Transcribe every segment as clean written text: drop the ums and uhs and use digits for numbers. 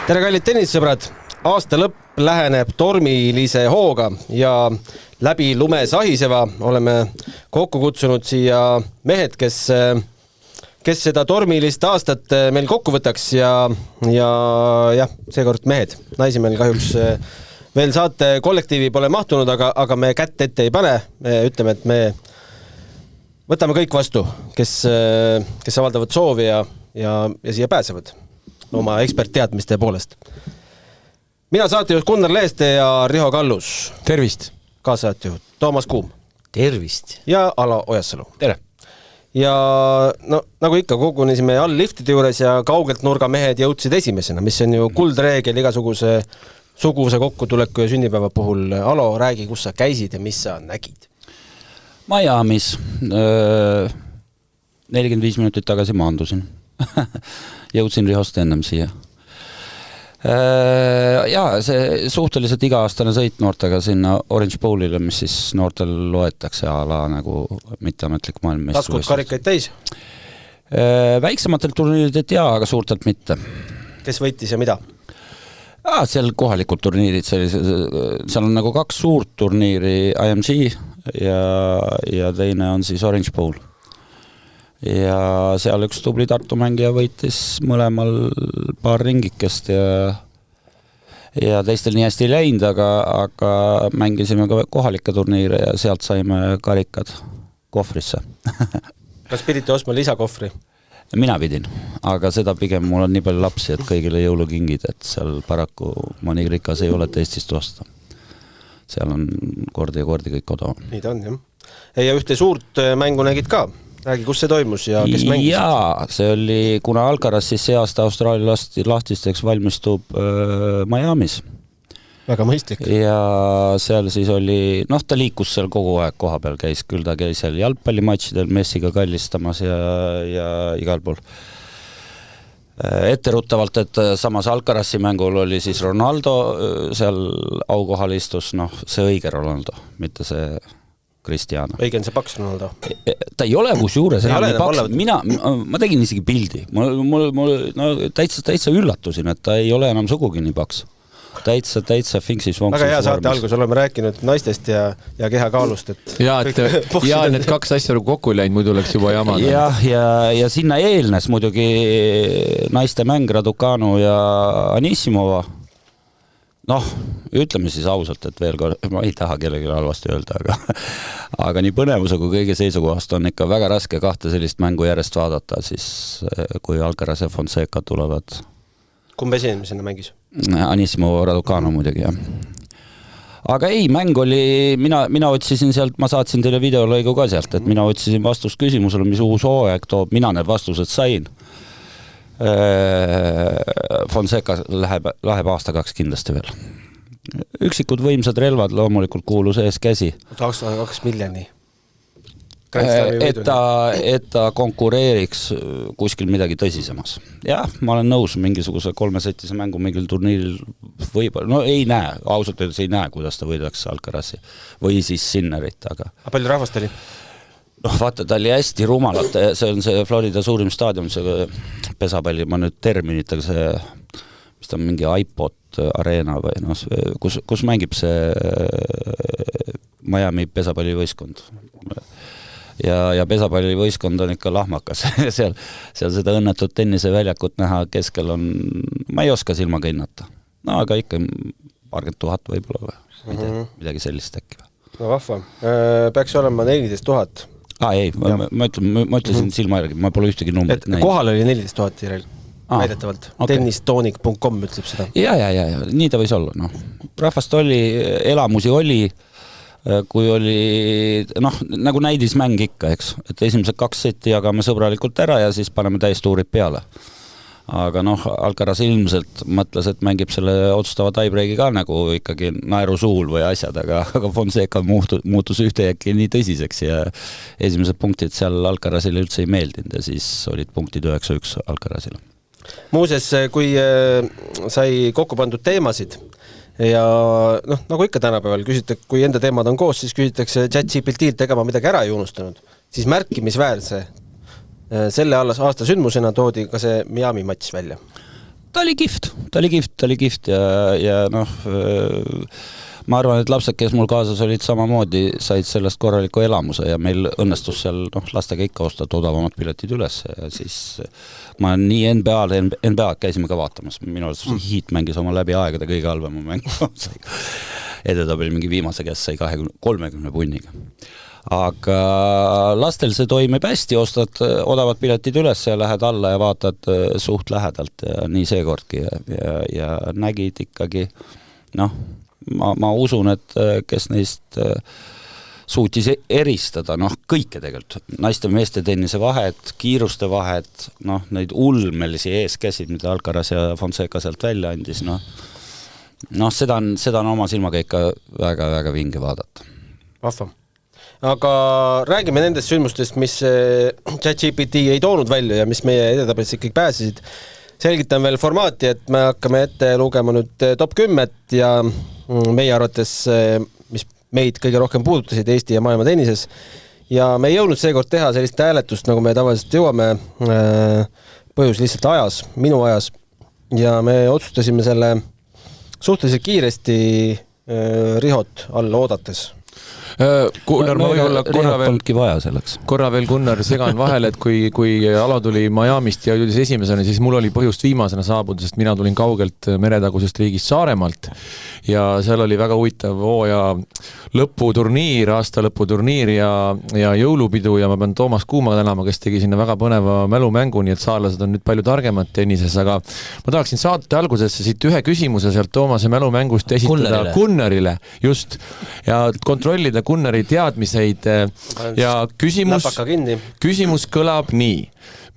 Tere kallid tennissõbrad, aasta lõpp läheneb tormilise hooga ja läbi lume sahiseva oleme kokku kutsunud siia mehed, kes seda tormilist aastat meil kokku võtaks ja seekord mehed. Naisi meil kahjuks veel saate kollektiivi pole mahtunud, aga me kätt ette ei pane. Me ütleme, et me võtame kõik vastu, kes avaldavad soovi ja siia pääsevad oma ekspertteadmiste poolest. Mina saatejuht Gunnar Leeste ja Riho Kallus. Tervist. Kaasaatejuht Toomas Kuum. Tervist. Ja Alo Ojasalu. Tere. Ja no, nagu ikka kogunesime all liftide juures ja kaugelt nurgamehed jõudsid esimesena, mis on ju kuldreegel igasuguse kokkutuleku ja sünnipäeva puhul. Alo, räägi, kus sa käisid ja mis sa nägid? Miamis 45 minutit tagasi maandusin. Jõudsin Rihost ennem siia. See suhteliselt iga-aastane sõit noortega sinna Orange Bowlile, mis siis noortel loetakse ala nagu mitteametlik maailmameistrivõistlus. Taskud karikaid täis? Väiksematelt turniiridelt aga suurtelt mitte. Kes võitis ja mida? Seal kohalikud turniirid, seal on nagu 2 suurt turniiri, IMG ja teine on siis Orange Bowl. Ja seal üks tubli Tartu mängija võitis mõlemal paar ringikest ja teistel nii hästi ei läinud, aga mängisime ka kohalikke turniire ja sealt saime karikad kohvrisse. Kas pidite ostma lisakofri? Mina pidin, aga seda pigem mul on nii palju lapsi, et kõigile jõulukingid, et seal paraku ma nii rikas ei ole, et Eestist osta. Seal on kordi kõik odav. Nii ta on, jah. Ja ühte suurt mängu nägid ka. Räägi, kus see toimus ja kes mängisid? Jaa, see oli, kuna Alcaraz siis see aasta Austraalia lahtisteks valmistub Miamis. Väga mõistlik. Ja seal siis oli, ta liikus seal kogu aeg koha peal, küll ta käis seal jalgpallimatšidel Messiga kallistamas ja igal pool. Etteruttavalt, et samas Alcarazi mängul oli siis Ronaldo seal aukohal istus, see õige Ronaldo, mitte see Cristiano. Õige on see paks Ronaldo? Ta ei ole kus juures enam nii paks. Ma tegin isegi pildi. Mul täitsa üllatusin, et ta ei ole enam sugugi nii paks. Täitsa finksis vonksis. Väga hea saate algus oleme rääkinud naistest ja kehakaalust. Ja need 2 asja kokku ei läinud, muidu oleks juba jamad. Ja sinna eelnes muidugi naiste mäng Raducanu ja Anissimova. Ütleme siis ausalt, et veel kord, ma ei taha kellegi halvasti öelda, aga nii põnevuse kui kõige seisukohast on ikka väga raske 2 sellist mängu järjest vaadata, siis kui Alcaraz ja Fonseca tulevad. Kumb esimesena mängis? Anissimova Raducanu muidugi, jah. Aga ei, mäng oli, mina otsisin sealt, ma saatsin teile videolõigu ka sealt, et mina otsisin vastust küsimusele, mis uus hooaeg toob, mina need vastused sain. Fonseca läheb aasta 2 kindlasti veel. Üksikud võimsad relvad loomulikult kuulus ees käsi. 2 miljoni. Et ta konkureeriks kuskil midagi tõsisemas. Jah, ma olen nõus mingisuguse 3-setise mängu mingil turniiril võib-olla, ei näe, ausalt öeldes ei näe, kuidas ta võidaks Alcarazi või siis Sinnerit, aga palju rahvast oli? Vaata, ta oli hästi rumalat, see on see Florida suurim staadion, see pesapalli, ma nüüd terminit, aga see, mis ta on mingi iPod areena või kus mängib see Miami pesapallivõistkond. Ja pesapallivõistkond on ikka lahmakas. seal seda õnnetut tenniseväljakut näha keskel on, ma ei oska silmaga hinnata. Aga ikka 40 000 võib-olla või midagi sellist äkki. Vahva. Peaks olema 14 000. Ei, ma ütlesin silma järgi, ma pole ühtegi numbrit näinud. Kohal oli 14 000 järel, väidetavalt. Okay. Tennistonic.com ütleb seda. Ja, nii ta võis olla. Rahvast oli, elamusi oli, kui oli, nagu näidismäng ikka, eks. Et esimesed 2 seti jagame sõbralikult ära ja siis paneme täistuurid peale. Aga Alcaraz ilmselt mõtles, et mängib selle otsustava tiebreaki ka nagu ikkagi naeru suul või asjad, aga Fonseca muutus ühtejäkki nii tõsiseks ja esimesed punktid seal Alcarazile üldse ei meeldinud ja siis olid punktid 9-1 Alcarazile. Muuses, kui sai kokku pandud teemasid ja nagu ikka tänapäeval kui enda teemad on koos, siis küsitakse ChatGPT-lt tegema midagi ära ei unustanud, siis märkimisväärse selle aasta sündmusena toodi ka see Miami matš välja. ta oli kihvt ja noh, ma arvan, et lapsed, kes mul kaasas olid samamoodi, said sellest korraliku elamuse ja meil õnnestus seal lastega ikka ostada odavamad piletid üles ja siis ma nii NBA käisime ka vaatamas, minu arust Heat mängis oma läbi aegade kõige halvema mängu edetabeli mingi viimase käest sai 30 punniga. Aga lastel see toimib hästi, ostad odavad piletid üles ja lähed alla ja vaatad suht lähedalt ja nii seekordki ja nägid ikkagi, noh, ma usun, et kes neist suutis eristada, noh, kõike tegelikult, naiste ja meeste tennise vahet, kiiruste vahet, noh, neid ulmelisi eeskäsid, mida Alcaraz ja Fonseca sealt välja andis, noh, seda on oma silmaga ikka väga-väga vinge vaadata. Vahva. Aga räägime nendest sündmustest, mis ChatGPT ei toonud välja ja mis meie edetabelisse ikkagi pääsesid. Selgitan veel formaati, et me hakkame ette lugema nüüd top 10 ja meie arvates, mis meid kõige rohkem puudutasid Eesti ja maailma tennises. Ja me ei jõudnud seekord teha sellist hääletust, nagu me tavaliselt jõuame, põhjus lihtsalt ajas, minu ajas. Ja me otsustasime selle suhteliselt kiiresti Rihot all oodates. Gunnar, ma võib-olla korra veel Gunnar segan vahele, et kui Alo tuli Miamist ja jõudis esimesena, siis mul oli põhjust viimasena saabuda, sest mina tulin kaugelt meretagusest riigist Saaremaalt ja seal oli väga huvitav hooaja lõputurniir, aasta lõputurniir ja jõulupidu ja ma pean Toomas Kuuma tänama, kes tegi sinna väga põneva mälumängu, nii et saarlased on nüüd palju targemad tennises, aga ma tahaksin saate algusesse siit ühe küsimuse sealt Toomase mälumängust esitada Gunnarile just ja kontrollida Gunnari teadmiseid ja küsimus kõlab nii.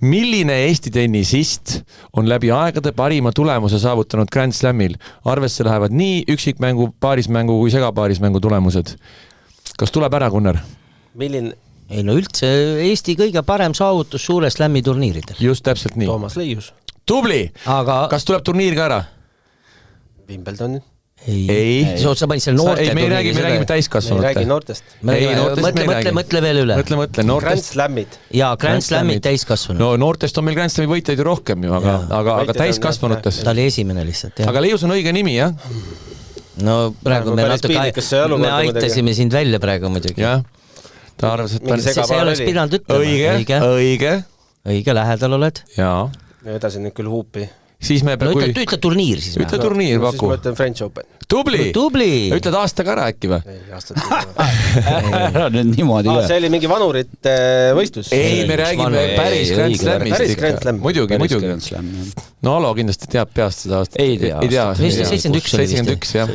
Milline Eesti tennisist on läbi aegade parima tulemuse saavutanud Grand Slamil? Arvesse lähevad nii üksikmängu, paarismängu kui segapaarismängu tulemused. Kas tuleb ära, Gunnar? Milline? Ei no üldse Eesti kõige parem saavutus suure Slami turniiridel. Just täpselt nii. Toomas Leius. Tubli! Aga... Kas tuleb turniir ka ära? Wimbledon. Ei. Sa panid seal noorte turniiri. Me räägime täiskasvanute. Me räägime noortest. Mõtle veel üle. Mõtle. Grand Slamid. Jaa, Grand Slamid täiskasvanud. No noortest on meil Grand Slami võitjaid ju rohkem ju, aga täiskasvanutes. Ta oli esimene lihtsalt. Jah. Aga Leius on õige nimi, jah? No praegu me aitasime sind välja praegu muidugi. Jah. Ta arvas, et see oleks pidanud ütlema. Õige, lähedal oled. Jaa. Edasi nüüd küll huupi. Siis me ütle turniir siis. Ütle turniir, paku. Siis ma ütlen French Open. Tubli! Ütled aastaga ära äkki või? Ei, aastaga niimoodi. See oli mingi vanurite võistlus. Ei, me räägime päris Grand Slamist. Päris Grand Slam. Muidugi. No Alo kindlasti teab peast seda aastat. Ei tea. 71 jah.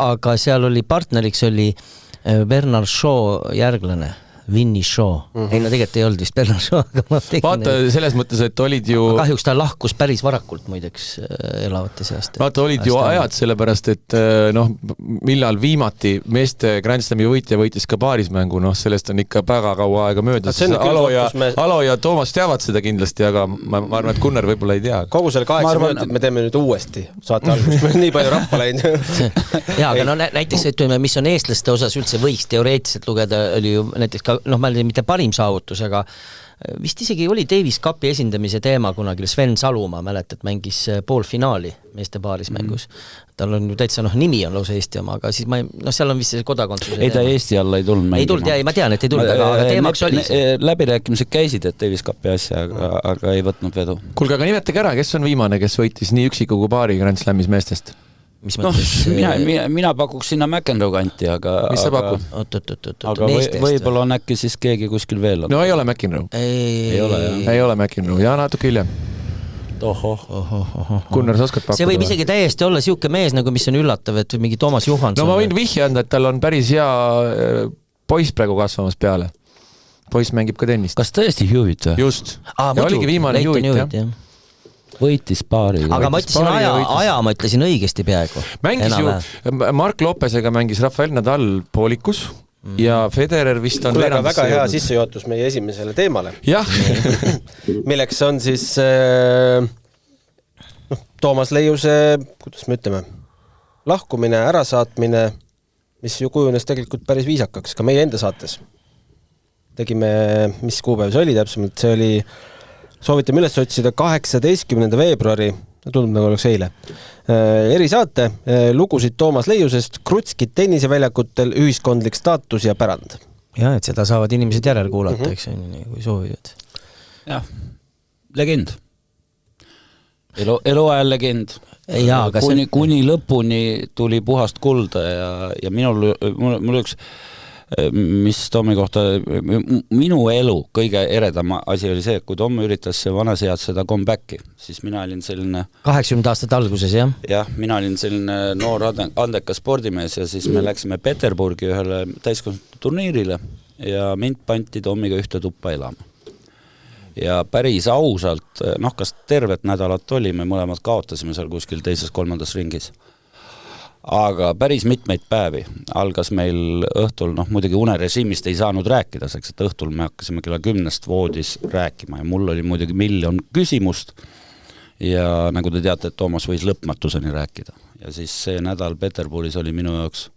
Aga seal oli partneriks oli Bernard Shaw järglane. Vinny Shaw. Ei, no tegelikult ei olnud vist Bernard Shaw, aga ma tegin... Vaata, selles mõttes, et olid ju... Kahjuks ta lahkus päris varakult muideks elavate seast. Vaata, olid ju ajad sellepärast, et millal viimati meeste Grand Slami võitja võitis ka paarismängu, sellest on ikka väga kaua aega möödas. Alo ja Toomas teavad seda kindlasti, aga ma arvan, et Gunnar võib-olla ei tea. Kogu selle 8 minutit me teeme nüüd uuesti saate algust. Me nii palju rappa läinud. Jaa, aga näiteks, mis on eestlaste osas üldse võiks teoreetiliselt lugeda, oli ju näiteks ka ma ei tea, mitte parim saavutus, aga vist isegi oli Davis Cupi esindamise teema kunagi, Sven Salumaa, mäletad, mängis poolfinaali meeste paarismängus. Tal on ju täitsa, nimi on lausa Eesti oma, aga siis seal on vist see kodakondsuse teema. Ei ta Eesti alla ei tulnud mängima. Ei tulnud, ma tean, et ei tulnud, aga teemaks oli see. Läbirääkimised käisid, et Davis Cupi asja, aga ei võtnud vedu. Kuulge, aga nimetage ära, kes on viimane, kes võitis nii üksiku kui paari Grand Slamis meestest? Mina pakuks sinna McEnroe kanti, aga... Mis sa pakud? Aga võib-olla on äkki siis keegi kuskil veel. No ei ole McEnroe. Ei ole McEnroe. Ja natuke hiljem. Gunnar, sa oskad pakkuda? See võib isegi täiesti olla siuke mees, nagu mis on üllatav, et mingi Toomas Johansson. No ma võin vihje anda, et tal on päris hea poiss praegu kasvamas peale. Poiss mängib ka tennist. Kas tõesti Hewitt? Just. Ja oligi viimane Hewitt, jah. Võitis paari. Aga ma ütlesin aja, ma ütlesin õigesti peaaegu. Mängis ju, Mark Lopesega mängis Rafael Nadal poolikus ja Federer vist on väga hea sissejuhatus meie esimesele teemale. Jah. Milleks on siis Toomas Leiuse, kuidas me ütleme, lahkumine, ärasaatmine, mis ju kujunes tegelikult päris viisakaks, ka meie enda saates. Tegime, mis kuupäev see oli täpsemalt, see oli... Soovitame üles otsida 18. veebruari tundub nagu oleks eile. Erisaate, lugusid Toomas Leiusest, krutskid tenniseväljakutel, ühiskondlik staatus ja pärand. Ja, et seda saavad inimesed järel kuulata, eks nii, kui soovivad. Jah, legend. Eluajal legend. Ja, kuni lõpuni tuli puhast kulda ja mul üks mis Tommi kohta, minu elu kõige eredam asi oli see, et kui Tom üritas vanas eas seda comebacki, siis mina olin selline 80 aastate alguses, jah? Jah, mina olin selline noor andekas spordimees ja siis me läksime Peterburgi ühele täiskasvanud-turniirile ja mind panti Tommiga ühte tuppa elama. Ja päris ausalt, kas tervet nädalat oli, me mõlemad kaotasime seal kuskil teises-kolmandas ringis. Aga päris mitmeid päevi algas meil õhtul, muidugi unerežiimist ei saanud rääkida, seks, et õhtul me hakkasime kella 10 voodis rääkima ja mul oli muidugi miljon küsimust ja nagu te teate, et Toomas võis lõpmatuseni rääkida. Ja siis see nädal Peterburis oli minu jaoks,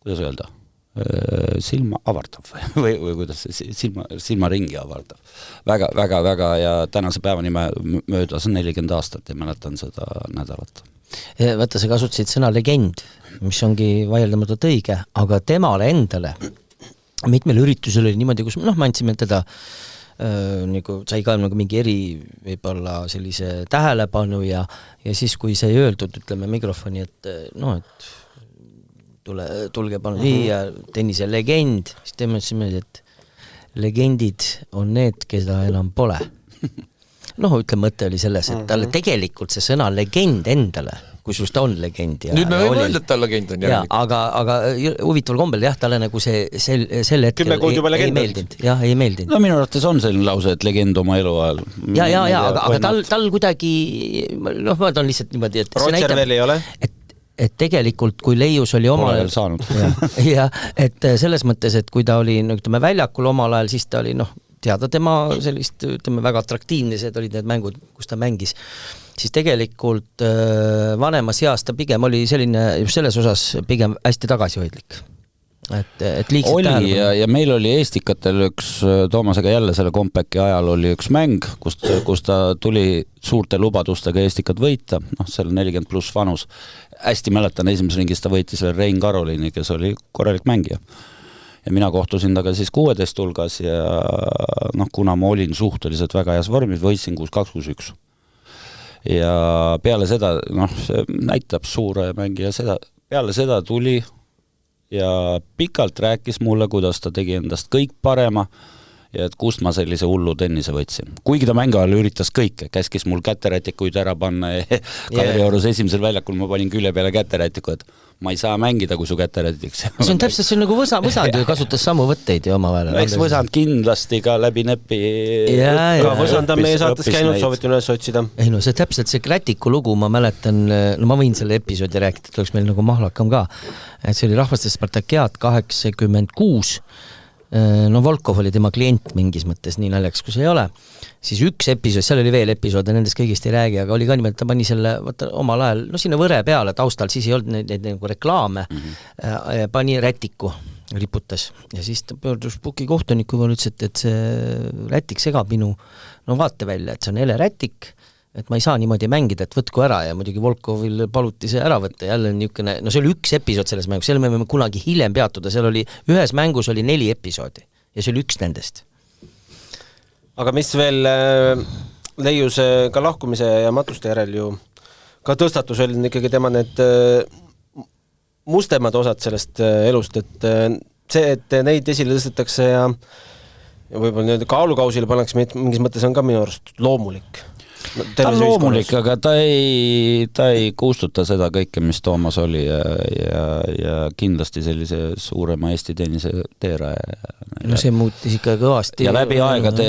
kuidas öelda, silma avardav või kuidas silmaringi avardav. Väga ja tänase päevani möödas 40 aastat ja mäletan seda nädalat. Võtta, sa kasutasid sõna legend, mis ongi vaieldamatult õige, aga temale endale mitmel üritusel oli niimoodi, kus me andsime teda nagu sai ka nagu mingi võib-olla sellise tähelepanu ja siis, kui sai öeldud, ütleme mikrofoni, et tulge palun siia, tennise legend, siis teeme et legendid on need, keda enam pole. Ütleme, mõte oli selles, et talle tegelikult see sõna legend endale, kusjuures ta on legend. Nüüd me võime öelda, et ta legend on järelikult. Aga huvitaval kombel, jah, talle nagu see sel hetkel ei meeldinud. Jah, ei meeldinud. Minu arvates on selline lause, et legend oma elu ajal. Aga tal kuidagi, ma on lihtsalt niimoodi, et Roger veel ei ole? Et tegelikult, kui Leius oli omal ajal saanud. Ja, et selles mõttes, et kui ta oli väljakul omal ajal, siis ta oli teada tema sellist, väga atraktiivnesed olid need mängud, kus ta mängis, siis tegelikult vanemas eas ta pigem oli selline, just selles osas pigem hästi tagasihoidlik. Et liigselt oli ja meil oli Eestikatel üks, Toomasega jälle selle kompeki ajal oli üks mäng, kus ta tuli suurte lubadustega Eestikat võita, seal 40 pluss vanus. Hästi mäletan, esimeses ringis ta võitis veel Rein Karolini, kes oli korralik mängija. Ja mina kohtusin taga siis 16 hulgas ja kuna ma olin suhteliselt väga heas vormis, võitsin 6-2-6-1. Ja peale seda, see näitab suure mängija seda, peale seda tuli ja pikalt rääkis mulle, kuidas ta tegi endast kõik parema ja et kust ma sellise hullu tennise võtsin. Kuigi ta mängu ajal üritas kõike, käskis mul käterätikuid ära panna ja Kadriorus esimesel väljakul ma panin külje peale käterätiku, et ma ei saa mängida, kui su käterätiks. See on täpselt, see on nagu võsand ju kasutas samu võtteid ja oma vahel. Eks võsand kindlasti ka läbi nepi. Ka võsand on meie saates käinud, soovitan üles otsida. Ei see täpselt see Rätiku lugu, ma mäletan, ma võin selle episoodi rääkida, et oleks meil nagu mahlakam ka. Et see oli rahvaste Spartakiaat 86. Volkov oli tema klient mingis mõttes, nii naljaks, kui see ei ole. Siis üks episood, seal oli veel episood ja nendest kõigist ei räägi, aga oli ka nimelt, ta pani selle omal ajal, sinna võre peale taustal, siis ei olnud neid nagu reklaame, pani Rätiku, riputas. Ja siis ta pöördus Puki kohtunikuga, ütles, et see Rätik segab minu vaate välja, et see on Ele Rätik, et ma ei saa niimoodi mängida, et võtku ära ja muidugi Volkovil paluti see ära võtta, jälle niisugune, see oli üks episood selles mängus, selle me võime kunagi hiljem peatuda, seal oli, ühes mängus oli 4 episoodi ja see oli üks nendest. Aga mis veel Leiuse ka lahkumise ja matuste järel ju ka tõstatus oli ikkagi tema need mustemad osad sellest elust, et see, et neid esile tõstetakse ja võib-olla kaalukausile pannakse mingis mõttes on ka minu arust loomulik. Ta on loomulik, aga ta ei kustuta seda kõike, mis Toomas oli ja kindlasti sellise suurema Eesti tennise teeraja. See muutis ikka kõvasti. Ja läbi aegade,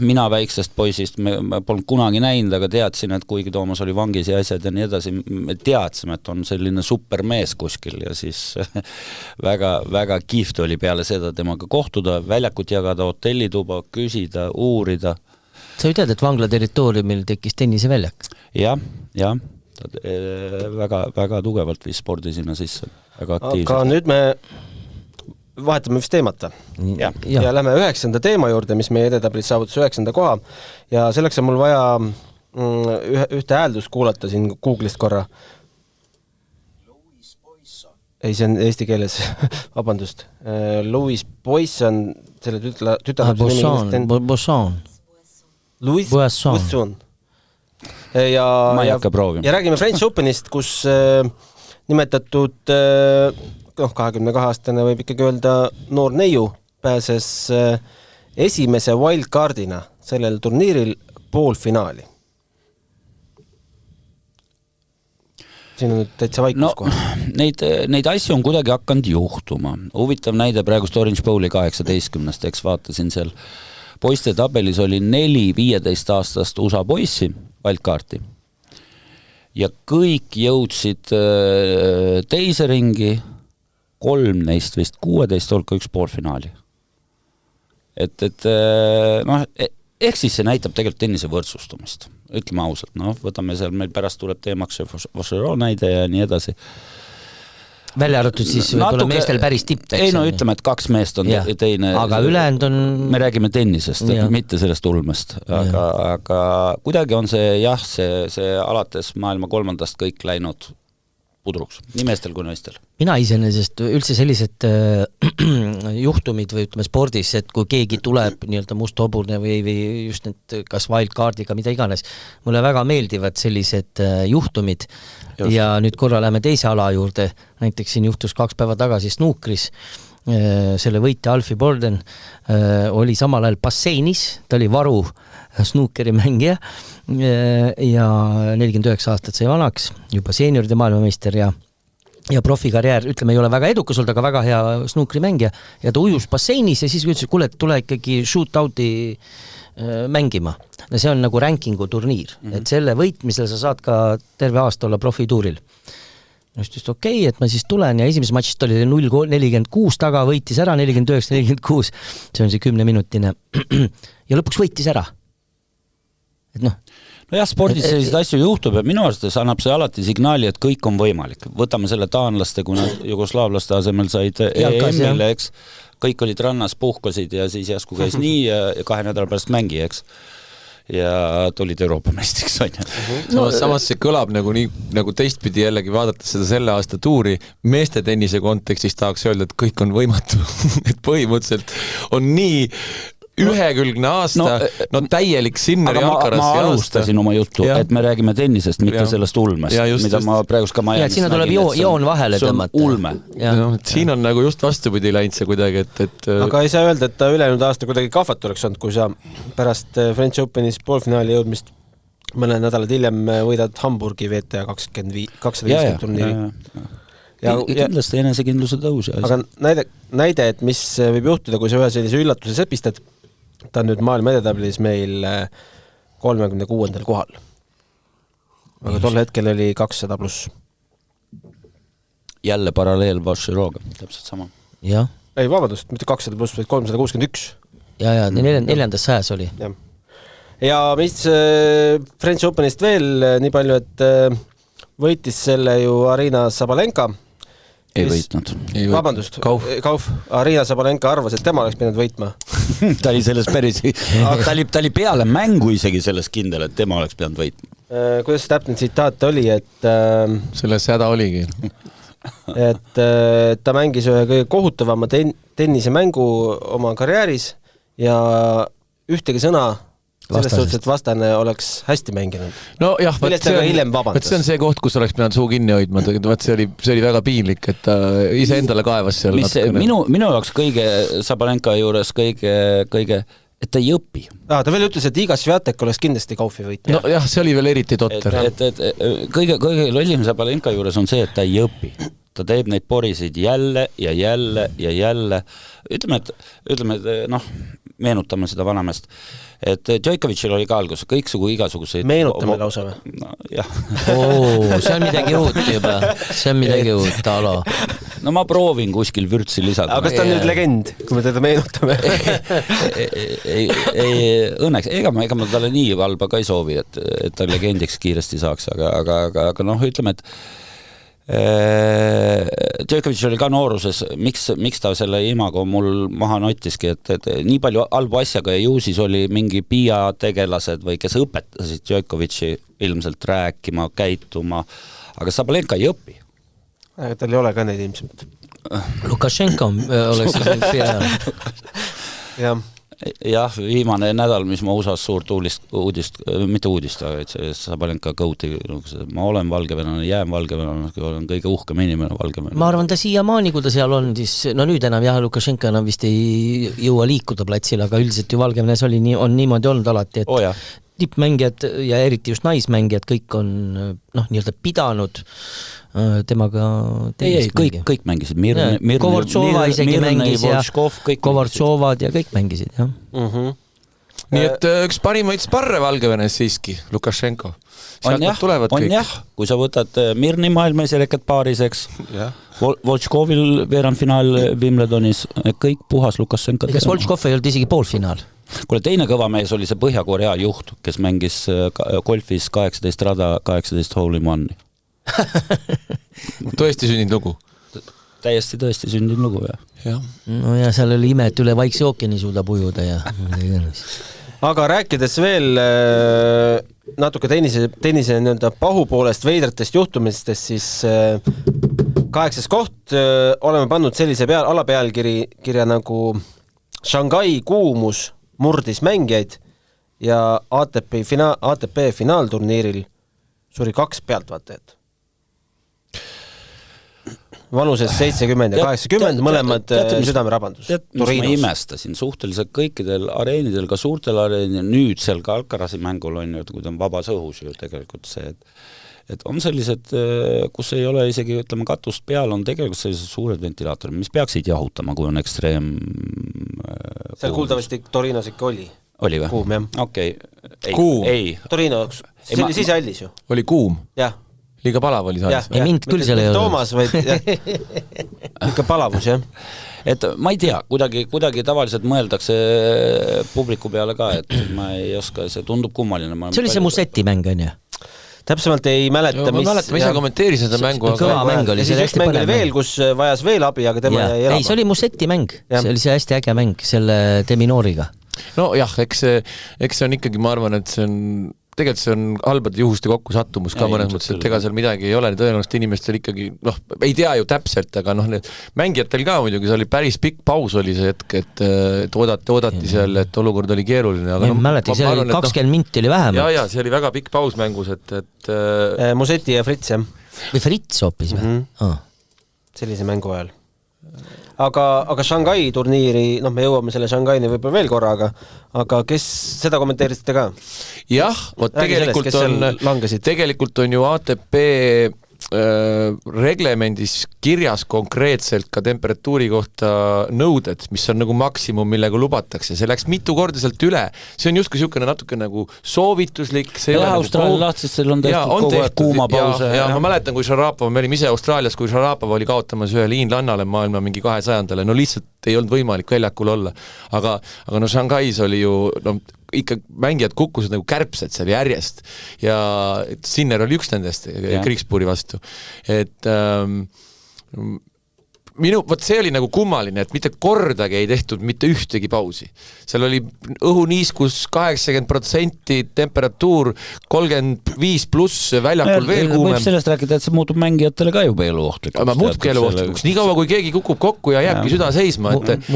mina väiksest poisist, ma polnud kunagi näinud, aga teadsin, et kuigi Toomas oli vangis ja asjad ja nii edasi, me teadsime, et on selline supermees kuskil ja siis väga, väga kihvt oli peale seda temaga kohtuda, väljakut jagada, hotellituba, küsida, uurida. Sa ju tead, et vangla territooriumil tekkis tenniseväljak? Jah, väga tugevalt viis spordi sinna sisse, väga aktiivselt. Aga nüüd me vahetame vist teemata. Ja lähme 9. teema juurde, mis meie edetabelis saavutas 9. koha. Ja selleks on mul vaja ühte hääldust kuulata siin Google'ist korra. Ei, see on eesti keeles, vabandust. Louis Poisson, selle tütarlapse nimi. Bosson. Louis Poisson. Ja räägime French Openist, kus nimetatud 22-aastane võib ikkagi öelda noor neiu pääses esimese wildcardina sellel turniiril poolfinaali. Siin on nüüd täitsa vaikus kohe. Neid asju on kuidagi hakanud juhtuma. Huvitav näide praegust Orange Bowli 18, eks vaatasin seal. Poiste tabelis oli 4 15-aastast USA poissi wildcardi. Ja kõik jõudsid teise ringi, 3 neist vist 16 hulka 1 poolfinaali. Ehk siis see näitab tegelikult tennise võrdsustumist. Ütleme ausalt, võtame seal, meil pärast tuleb teemaks Vacheron näide ja nii edasi. Välja arvatud siis võib-olla meestel päris tipp. Ei, ütleme, et 2 meest on teine. Aga ülejäänud on... Me räägime tennisest, mitte sellest ulmest. Aga kuidagi on see, see alates maailma 3. kõik läinud pudruks, nii meestel kui naistel. Mina iseenesest üldse sellised juhtumid või ütleme spordis, et kui keegi tuleb nii-öelda musthoburne või just need kas wildcardiga, mida iganes, mulle väga meeldivad sellised juhtumid ja nüüd korra läheme teise ala juurde, näiteks siin juhtus 2 päeva tagasi snuukris, selle võitja Alfie Borden oli samal ajal basseinis, ta oli varu snuukeri mängija ja 49 aastat sai vanaks, juba seenioride maailmameister ja profikarjäär, ütleme, ei ole väga edukas olnud, aga väga hea snuukrimängija ja ta ujus basseinis ja siis ütles, et kuule, tule ikkagi shootouti mängima. No see on nagu rankingu turniir, et selle võitmisel sa saad ka terve aasta olla profituuril. Just okei, et ma siis tulen ja esimeses matšist oli 0-46 taga, võitis ära 49-46, see on see 10-minutine ja lõpuks võitis ära. Et Nojah, spordis selliseid asju juhtub ja minu arvates annab see alati signaali, et kõik on võimalik. Võtame selle taanlaste, kui nad jugoslaavlaste asemel said EM-ile, eks. Kõik olid rannas, puhkasid ja siis jäsku käis nii ja 2 nädala pärast mängi, eks. Ja tulid Euroopa meistriks, on ju. Samas see kõlab nagu teistpidi jällegi vaadates seda selle aasta tuuri. Meeste tennise kontekstis tahaks öelda, et kõik on võimatu. Et põhimõtteliselt on nii ühekülgne aasta, täielik Sinneri Alcarasi aasta. Ma alustasin oma juttu, et me räägime tennisest, mitte sellest ulmest, mida ma praegu ka Miami's nägin. Siin tuleb joon vahele tõmmata. See on ulme. Siin on nagu just vastupidi läinud see kuidagi, et... Aga ei saa öelda, et ta ülejäänud aasta kuidagi kahvat oleks olnud, kui sa pärast French Openis poolfinaali jõudmist mõne nädalad hiljem võidad Hamburgi VTA 250 turniiri. Kindlasti enesekindluse tõus. Aga näide, et mis võib juhtuda, kui sa ühe sellise üllatuse sepistad, ta on nüüd maailma edetabelis meil 36. kohal. Aga tol hetkel oli 200 pluss. Jälle paralleel Vacheroga, täpselt sama. Jah. Ei, vabandust, mitte 200 pluss, vaid 361. Ja 4. sajas oli. Ja mis French Openist veel nii palju, et võitis selle ju Arina Sabalenka. Ei võitnud. Vabandust, Kauf. Arina Sabalenka arvas, et tema oleks pidanud võitma. Ta oli selles päris... ta oli peale mängu isegi selles kindel, et tema oleks pidanud võitma. Kuidas täpne tsitaat oli, et... Selles häda oligi. Et ta mängis ühe kõige kohutavama tennisemängu oma karjääris ja ühtegi sõna sellest suhtes, et vastane oleks hästi mänginud. No jah, see on see koht, kus oleks pidanud suu kinni hoidma, see oli väga piinlik, et ta ise endale kaevas seal. Minu jaoks kõige Sabalenka juures kõige et ta ei õpi. Ta veel ütles, et Iga Sviatek oleks kindlasti Kaufi võitnud. No jah, see oli veel eriti totter. Kõige lollim Sabalenka juures on see, et ta ei õpi. Ta teeb neid porisid jälle ja jälle ja jälle. Ütleme, et meenutame seda vanamest. Et Djokovicil oli ka algus kõiksugu igasuguseid... Meenutame lausa või? Jah. See on midagi uut juba. See on midagi uut, alo. No ma proovin kuskil vürtsi lisada. Aga kas ta on nüüd legend, kui me teda meenutame? Õnneks, ega ma talle nii valba ka ei soovi, et ta legendiks kiiresti saaks, aga ütleme, et Djokovic oli ka nooruses, miks ta selle imago mul maha nottiski, et nii palju halbu asjaga ja ju siis oli mingi PIA tegelased või kes õpetasid Djokovici ilmselt rääkima, käituma, aga Sabalenka ei õpi. Aga tal ei ole ka neid ilmselt. Lukašenko oleks PIA. Jah. Jah, viimane nädal, mis ma USA-s suurt uudist, mitte uudist, aga Sabalenka kõuti, ma olen valgevenane, jään valgevenane, olen kõige uhkem inimene valgevenane. Ma arvan, ta siiamaani, kui ta seal on, siis, no nüüd enam jah, Lukašenko enam vist ei jõua liikuda platsil, aga üldiselt ju Valgevenes on niimoodi olnud alati, et tippmängijad ja eriti just naismängijad kõik on nii-öelda pidanud temaga kõik mängisid Kovartsova isegi mängis ja Kovartsovad ja kõik mängisid jah. Nii et üks parimaid sparre Valgevenes siiski Lukašenko on jah, kui sa võtad Mirni maailmaisjärjekad paariseks Voltškovil veerandfinaal Wimbledonis, kõik puhas Lukašenko. Kas Voltškov ei olnud isegi poolfinaal? Kuule, teine kõva mees oli see Põhja-Korea juht, kes mängis golfis 18 rada, 18 hole in one. Tõesti sündinud lugu? Täiesti tõesti sündinud lugu, jah. No ja seal oli ime, et üle Vaikse ookeani suudab ujuda ja aga rääkides veel natuke tennise nii-öelda pahupoolest veidratest juhtumistest, siis 8. koht oleme pannud sellise alapealkirja nagu Shanghai kuumus murdis mängijaid ja ATP finaalturniiril suri 2 pealtvaatajat. Vanuses 70 ja 80, mõlemad südamerabandus. Ma imestasin suhteliselt kõikidel areenidel, ka suurtel areenidel, nüüd seal ka Alcarazi mängul on ju, kui ta on vabas õhus ju tegelikult see, et on sellised, kus ei ole isegi, ütleme, katust peal, on tegelikult sellised suured ventilaatorid, mis peaksid jahutama, kui on ekstreem seal kuuldavasti Torinos ikka oli. Oli või? Kuum, jah. Okei. Kuum. Torino, see oli sisehallis ju. Oli kuum? Jah. Liiga palav oli saalis. Ei mind küll seal ei ole. Toomas, vaid ikka palavus, jah. Et ma ei tea, kuidagi tavaliselt mõeldakse publiku peale ka, et ma ei oska, see tundub kummaline. See oli see Musetti mäng, on ju? Täpsemalt ei mäleta, mis... Ma mäletan, ma ise kommenteerisin seda mängu. Kõva mäng oli. Ja siis üks mäng oli veel, kus vajas veel abi, aga tema jäi elama. Ei, see oli Musetti mäng. See oli see hästi äge mäng selle Deminoriga. No jah, eks see on ikkagi, ma arvan, et see on... Tegelikult see on halbade juhuste kokku sattumus ka mõnes mõttes, et ega seal midagi ei ole, tõenäoliselt inimestel ikkagi, ei tea ju täpselt, aga need mängijatel ka muidugi, see oli päris pikk paus oli see hetk, et oodati seal, et olukord oli keeruline. Aga mäletan, see oli 20 minti oli vähemalt. Ja, see oli väga pikk paus mängus, et Musetti ja Fritz, jah. Või Fritz hoopis või? Sellise mängu ajal. Aga Shanghai turniiri, me jõuame selle Shanghaini võib-olla veel korra, aga kes seda kommenteerisite ka? Jah, tegelikult on ju ATP reglemendis kirjas konkreetselt ka temperatuuri kohta nõuded, mis on nagu maksimum, millega lubatakse. See läks mitu korda sealt üle. See on justkui niisugune natuke nagu soovituslik. Austraalia lahtistel on tehtud kogu aeg kuuma pause. Ja ma mäletan, kui Sharapova, me olime ise Austraalias, kui Sharapova oli kaotamas ühe liinlannale maailma mingi 200-ndale, no lihtsalt ei olnud võimalik väljakul olla. Aga Shanghais oli ju ikka mängijad kukkusid nagu kärbsed seal järjest ja Sinner oli üks nendest Krikspuuri vastu. Et see oli nagu kummaline, et mitte kordagi ei tehtud mitte ühtegi pausi. Seal oli õhuniiskus 80%, temperatuur 35 pluss, väljakul veel kuumem. Võib sellest rääkida, et see muutub mängijatele ka juba eluohtlikuks. Muutubki eluohtlikuks. Nii kaua, kui keegi kukub kokku ja jääbki süda seisma.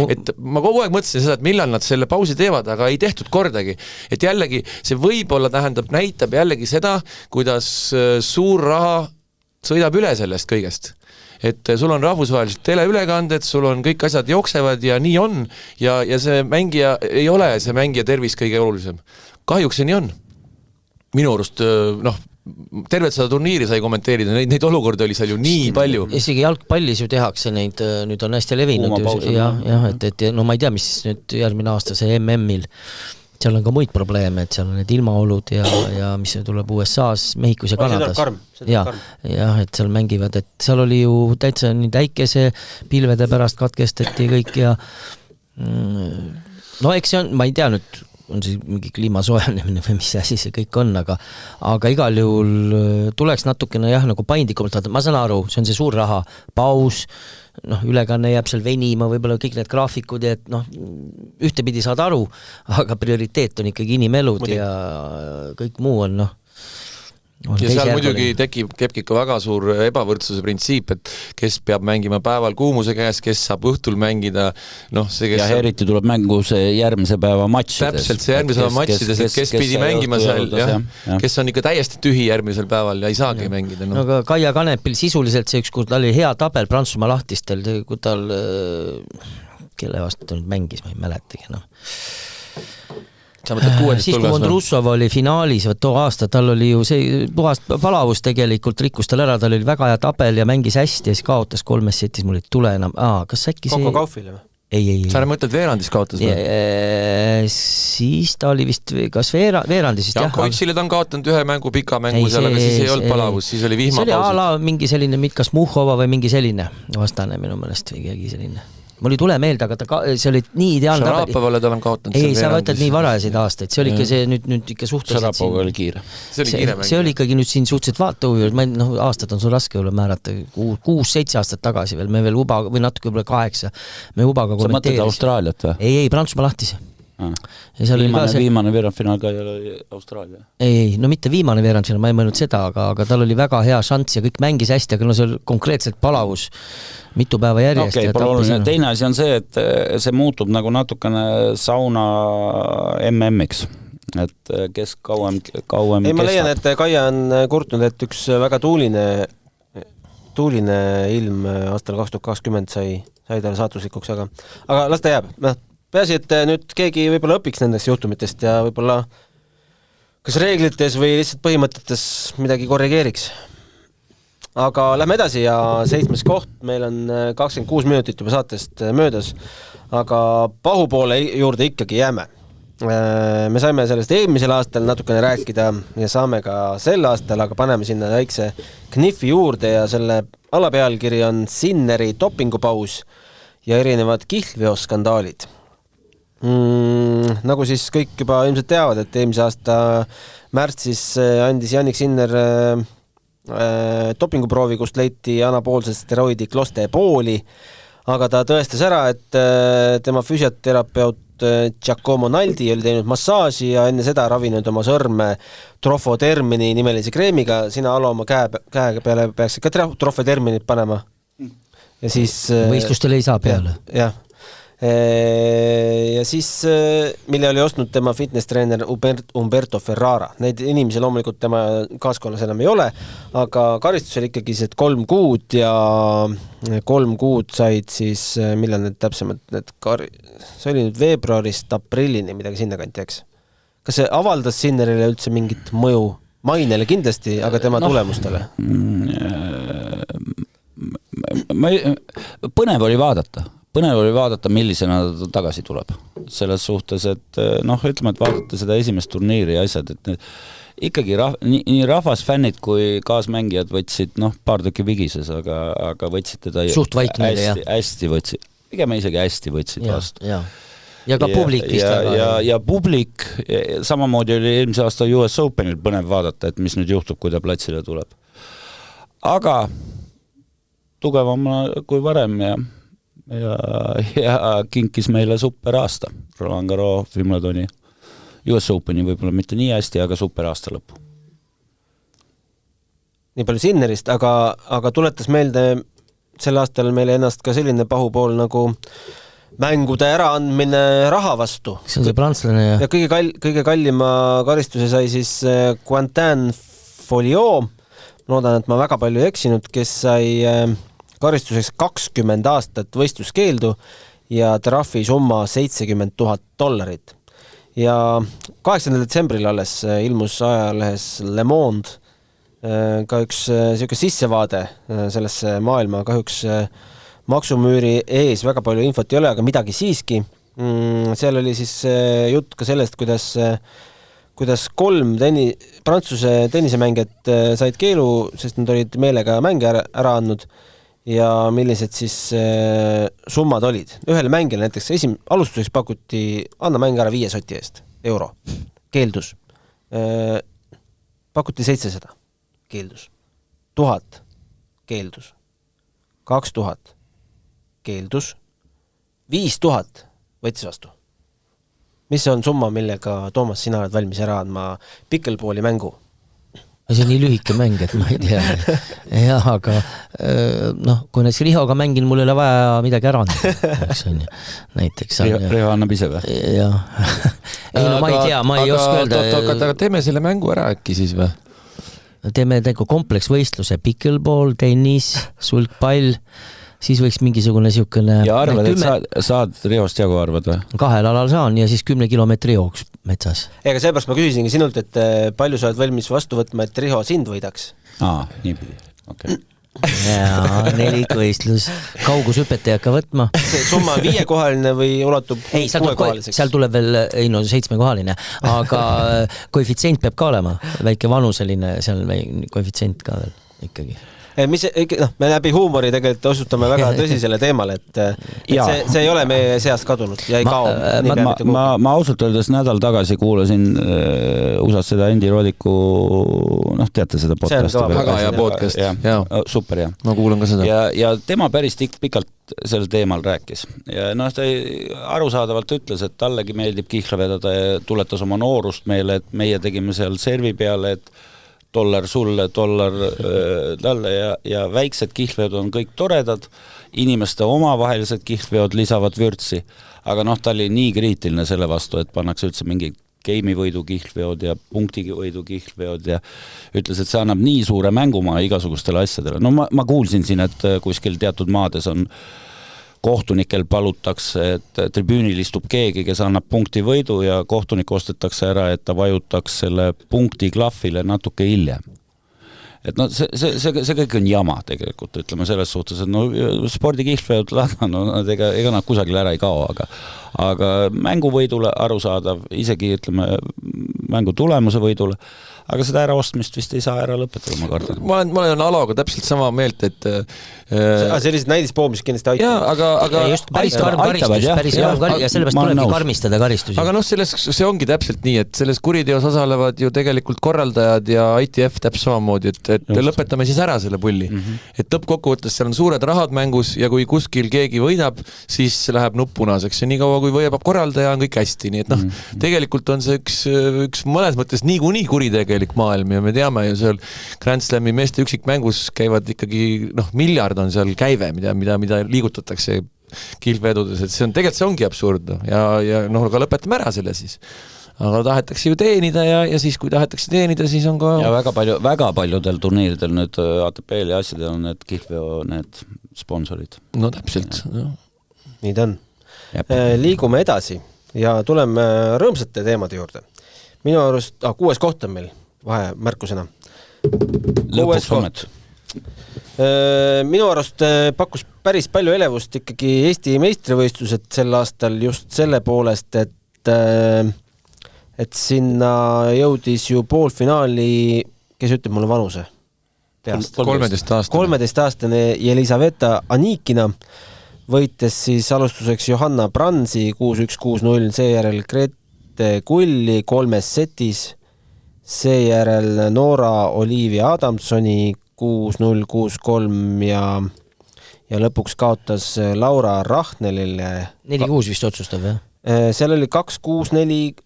Et ma kogu aeg mõtlesin seda, et millal nad selle pausi teevad, aga ei tehtud kordagi. Et jällegi, see võib-olla näitab jällegi seda, kuidas suur raha sõidab üle sellest kõigest. Et sul on rahvusvahelised teleülekanded, sul on kõik asjad jooksevad ja nii on ja see mängija ei ole see mängija tervis kõige olulisem. Kahjuks see nii on. Minu arust, tervet seda turniiri sai kommenteerida, neid olukordi oli seal ju nii palju. Isegi jalgpallis ju tehakse neid, nüüd on hästi levinud. Et ma ei tea, mis nüüd järgmine aasta see MM-il. Seal on ka muid probleeme, et seal on need ilmaolud ja mis tuleb USA-s, Mehhikos ja Kanadas. Jah, et seal mängivad, et seal oli ju täitsa nii täikese pilvede pärast katkestati kõik ja eks see on, ma ei tea nüüd, on see mingi kliima soojenemine või mis asi see kõik on, aga igal juhul tuleks natukene jah, nagu paindlikumalt vaadata, ma saan aru, see on see suur raha, paus, ülekanne jääb seal venima, võib-olla kõik need graafikud ja et ühtepidi saad aru, aga prioriteet on ikkagi inimelud ja kõik muu on ja seal muidugi tekib ikka väga suur ebavõrdsuse printsiip, et kes peab mängima päeval kuumuse käes, kes saab õhtul mängida, see kes... Ja eriti tuleb mängu see järgmise päeva matšides. Täpselt, see järgmise päeva matšides, et kes pidi mängima seal, kes on ikka täiesti tühi järgmisel päeval ja ei saagi mängida. Aga Kaia Kanepil sisuliselt see ükskord oli hea tabel Prantsusmaa lahtistel, kui tal kelle vastu ta nüüd mängis, ma ei mäletagi, siis kui Vondrussov oli finaalis, too aasta tal oli ju see puhast palavus tegelikult rikkus tal ära, tal oli väga hea tabel ja mängis hästi ja siis kaotas 3 setis, mul ei tule enam, kas äkki see... Koko Kaufile või? Ei. Sa mõtled veerandis kaotas või? Siis ta oli vist, kas veerandis vist, jah. Koitsile ta on kaotanud ühe mängu, pika mängu seal, aga siis ei olnud palavus, siis oli vihmapausid. See oli ala mingi selline, kas Muhhova või mingi selline vastane minu mõnest või keegi selline. Mul ei tule meelde, aga see oli nii ideaalne tabeli. Šarapovale tal on kaotanud. Ei, sa võtad nii varajasid aastaid, see oli ikka see nüüd ikka suhteliselt Šarapov oli kiire. See oli ikkagi nüüd siin suhteliselt vaata, aastad on sul raske üle määrata, 6-7 aastat tagasi veel, me veel Ubaga, või natuke võib-olla 8, me Ubaga kommenteeris. Sa mõtled Austraaliat või? Ei, Prantsusmaa lahtise. Viimane veerandfinaal ka oli Austraalia. Ei, mitte viimane veerandfinaal, ma ei mõelnud seda, aga tal oli väga hea šanss ja kõik mängis hästi, aga see oli konkreetselt palavus mitu päeva järjest. Teine asi on see, et see muutub nagu natukene sauna MM-iks, et kes kauem ei, ma leian, et Kaia on kurtnud, et üks väga tuuline ilm aastal 2020 sai talle saatuslikuks, aga las ta jääb. Peasi, et nüüd keegi võib-olla õpiks nendest juhtumitest ja võib-olla kas reeglites või lihtsalt põhimõtetes midagi korrigeeriks. Aga lähme edasi ja 7. koht, meil on 26 minutit juba saatest möödas, aga pahupoole juurde ikkagi jääme. Me saime sellest eelmisel aastal natukene rääkida ja saame ka sel aastal, aga paneme sinna väikse knifi juurde ja selle alapealkiri on Sinneri dopingupaus ja erinevad kihlveoskandaalid. Nagu siis kõik juba ilmselt teavad, et eelmise aasta märtsis andis Jannik Sinner dopinguproovi, kust leiti anaboolsed steroidi klostepooli, aga ta tõestas ära, et tema füsioterapeut Giacomo Naldi oli teinud massaaži ja enne seda ravinud oma sõrme trofotermini nimelise kreemiga. Sina Alo oma käe peale peaks ka trofoterminit panema. Ja siis võistlustele ei saa peale. Jah. Ja siis, mille oli ostnud tema fitness-treener Umberto Ferrara. Neid inimesi loomulikult tema kaaskonnas enam ei ole, aga karistus oli ikkagi see 3 kuud ja 3 kuud said siis, millal need täpsemalt, see oli nüüd veebruarist aprillini, midagi sinna kanti, eks. Kas see avaldas Sinnerile üldse mingit mõju mainele kindlasti, aga tema tulemustele? Põnev oli vaadata, millisena ta tagasi tuleb. Selles suhtes, et ütleme, et vaadata seda esimest turniiri ja asjad, et ikkagi nii rahvasfännid kui kaasmängijad võtsid, paar tükki vigises, aga võtsid teda suht vaikne hästi võtsid. Pigem isegi hästi võtsid vastu. Ja ka publik vist väga. Ja publik, samamoodi oli eelmise aasta US Openil põnev vaadata, et mis nüüd juhtub, kui ta platsile tuleb. Aga tugevama kui varem ja kinkis meile super aasta. Roland Garros, Wimbledoni, US Openi võib-olla mitte nii hästi, aga super aasta lõppu. Nii palju Sinnerist, aga tuletas meelde sel aastal meile ennast ka selline pahupool nagu mängude äraandmine raha vastu. See on see prantslane ja kõige kallima karistuse sai siis Quentin Foliot. Loodan, et ma väga palju eksinud, kes sai karistuseks 20 aastat võistluskeeldu ja trahvi summa $70,000. Ja 8. detsembril alles ilmus ajalehes Le Monde ka üks selline sissevaade sellesse maailma. Kahjuks maksumüüri ees väga palju infot ei ole, aga midagi siiski. Seal oli siis jutt ka sellest, kuidas 3 prantsuse tennisemängijad said keelu, sest nad olid meelega mänge ära andnud ja millised siis summad olid. Ühele mängile näiteks alustuseks pakuti anna mäng ära 5 soti eest. euro, keeldus. Pakuti 700, keeldus. 1000, keeldus. 2000, keeldus. 5000 võttis vastu. Mis on summa, millega, Toomas, sina oled valmis ära andma pickleball'i mängu? See on nii lühike mäng, et ma ei tea. Jah, aga kui näiteks Rihoga mängin, mul ei ole vaja midagi ära anda. Näiteks. Riho annab ise või? Jah. Ei, no ma ei tea, ma ei oska öelda. Aga teeme selle mängu ära äkki siis või? Teeme kompleksvõistluse, pickleball, tennis, sulgpall, siis võiks mingisugune siukene... Ja arvad, et saad Rihost jagu arvad või? 2 alal saan ja siis 10 kilomeetri jooks metsas. Ega seepärast ma küsisingi sinult, et palju sa oled valmis vastu võtma, et Riho sind võidaks? Niipidi, okei. Jaa, 4 võistlus. Kaugushüpet ei hakka võtma. See summa on 5-kohaline või ulatub 6-kohaliseks? Seal tuleb veel, 7-kohaline, aga koefitsient peab ka olema. Väike vanuseline, seal koefitsient ka veel ikkagi. Me läbi huumori tegelikult osutame väga tõsisele teemale, et see ei ole meie seast kadunud ja ei kao. Ma ausalt öeldes nädal tagasi kuulasin USA-s seda Andy Rodiku, teate seda podcasti. Väga hea podcast. Super, jah. Ma kuulan ka seda. Ja tema päris pikalt sel teemal rääkis. Ja ta arusaadavalt ütles, et tallegi meeldib kihla vedada ja tuletas oma noorust meile, et meie tegime seal servi peale, et $1 sulle, $1 talle ja väiksed kihlveod on kõik toredad, inimeste omavahelised kihlveod lisavad vürtsi, aga ta oli nii kriitiline selle vastu, et pannakse üldse mingi geimivõidu kihlveod ja punktivõidu kihlveod ja ütles, et see annab nii suure mängumaa igasugustele asjadele. No ma kuulsin siin, et kuskil teatud maades on kohtunikel palutakse, et tribüünil istub keegi, kes annab punkti võidu ja kohtunik ostetakse ära, et ta vajutaks selle punkti klahvile natuke hiljem. Et see kõik on jama tegelikult, ütleme selles suhtes, et spordikihlveod ega nad kusagil ära ei kao, aga mänguvõidule arusaadav, isegi ütleme mängu tulemuse võidule, aga seda äraostmist vist ei saa ära lõpetada oma karda. Ma olen Aloga täpselt sama meelt, et sellised näidispoomist kindlasti aitab. Aga just päris karm karistus, ja sellepärast tulebki karmistada karistusi. Aga see ongi täpselt nii, et selles kuriteos osalevad ju tegelikult korraldajad ja ITF täpselt samamoodi, et lõpetame siis ära selle pulli. Et lõppkokkuvõttes seal on suured rahad mängus ja kui kuskil keegi võidab, siis läheb nupp punaseks ja nii kaua kui võidab korraldaja on kõik hästi, nii et tegelikult on see üks mõnes mõttes niikuinii kuritegelik maailm ja me teame ju seal Grand Slami meeste üksikmängus käivad ikkagi miljard on seal käive, mida liigutatakse kihlvedudes, et see ongi absurd ja aga lõpetame ära selle siis. Aga tahetakse ju teenida ja siis kui tahetakse teenida, siis on ka... Ja väga paljudel turniiridel nüüd ATP-l ja asjadel on need kihlveo need sponsorid. No täpselt. Nii ta on. Liigume edasi ja tuleme rõõmsate teemade juurde. Minu arust, 6. koht on meil vahemärkusena. 6. koht. Minu arust pakkus päris palju elevust ikkagi Eesti meistrivõistlused sel aastal just selle poolest, et sinna jõudis ju poolfinaali, kes ütleb mulle vanuse? 13-aastane Jelisaveta Anikina võites siis alustuseks Johanna Bransi 6-1-6-0, seejärel Grete Kulli 3 setis, seejärel Noora Olivia Adamsoni 6-0, 6-3 ja lõpuks kaotas Laura Rahnelile 4-6 vist otsustab, jah? Seal oli 2-6-4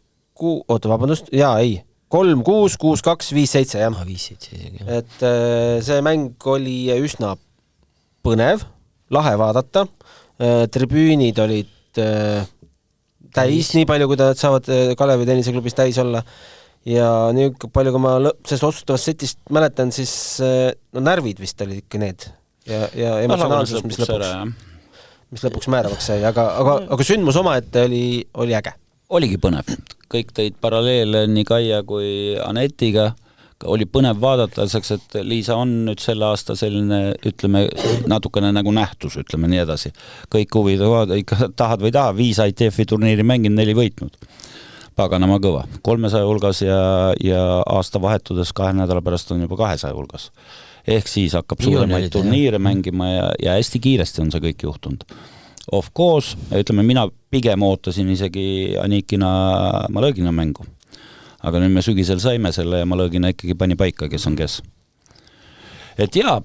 vabandust, 3-6, 6-2, 5-7, jah. 5-7, et see mäng oli üsna põnev, lahe vaadata, tribüünid olid täis, nii palju, kui nad saavad Kalevi tenniseklubis täis olla ja nii palju, kui ma sellest otsustavast setist mäletan, siis närvid vist olid ikka need ja emotsionaalsus, mis lõpuks määravaks sai, aga sündmus omaette oli äge. Oligi põnev. Kõik tõid paralleele nii Kaia kui Anetiga. Oli põnev vaadata, et Liisa on nüüd selle aasta selline, ütleme, natukene nagu nähtus, ütleme nii edasi. Kõik huvid, ikka tahad või taha, 5 ITF-i turniiri mängin, 4 võitnud. Paganama kõva. 300 hulgas ja aasta vahetudes 2 nädala pärast on juba 200 hulgas. Ehk siis hakkab suuremaid turniire mängima ja hästi kiiresti on see kõik juhtunud. of course, ütleme, mina pigem ootasin isegi Anikina Malõgina mängu. Aga nüüd me sügisel saime selle ja Malõgina ikkagi pani paika, kes on kes. Et jaa,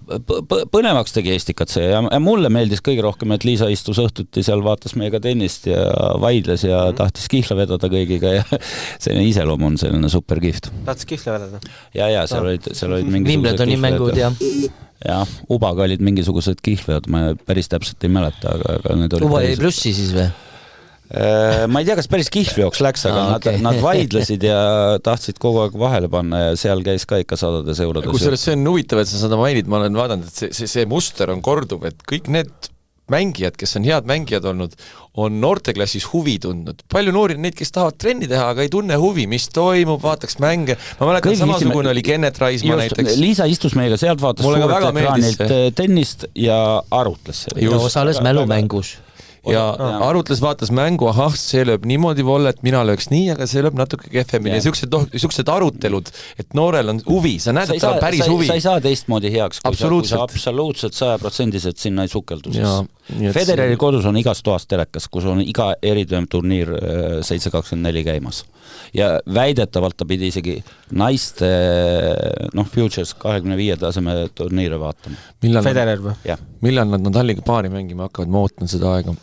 põnevaks tegi Eestikat see ja mulle meeldis kõige rohkem, et Liisa istus õhtuti seal, vaatas meiega tennist ja vaidles ja tahtis kihla vedada kõigiga ja selline iseloom on selline superkiht. Tahtis kihla vedada? Ja, seal olid mingisugused Wimbledoni mängud ja... Ja, Ubaga olid mingisugused kihlveod, ma päris täpselt ei mäleta, aga need olid Uba jäi plussi siis või? Ma ei tea, kas päris kihlveoks läks, aga nad vaidlesid ja tahtsid kogu aeg vahele panna ja seal käis ka ikka sadades eurodes. Kusjuures see on huvitav, et sa seda mainid, ma olen vaadanud, et see muster on korduv, et kõik need mängijad, kes on head mängijad olnud, on noorteklassis huvi tundnud. Palju noori neid, kes tahavad trenni teha, aga ei tunne huvi, mis toimub, vaataks mänge. Ma mäletan, samasugune oli Kenneth Raismaa näiteks. Liisa istus meiega, sealt vaatas suurelt ekraanilt tennist ja arutles selle. Ja osales mälumängus. Ja arutles, vaatas mängu, ahah, see lööb niimoodi vollet, mina lööks nii, aga see lööb natuke kehvemini. Siuksed arutelud, et noorel on huvi, sa näed, et tal on päris huvi. Sa ei saa teistmoodi heaks, kui sa absoluutselt 100% sinna ei sukeldu. Federeri kodus on igas toas telekas, kus on iga eriturniir 724 käimas. Ja väidetavalt ta pidi isegi naiste Futures 25 taseme turniire vaatama. Federer või? Millal nad Nadaliga paari mängima hakkavad, ma ootan seda aega.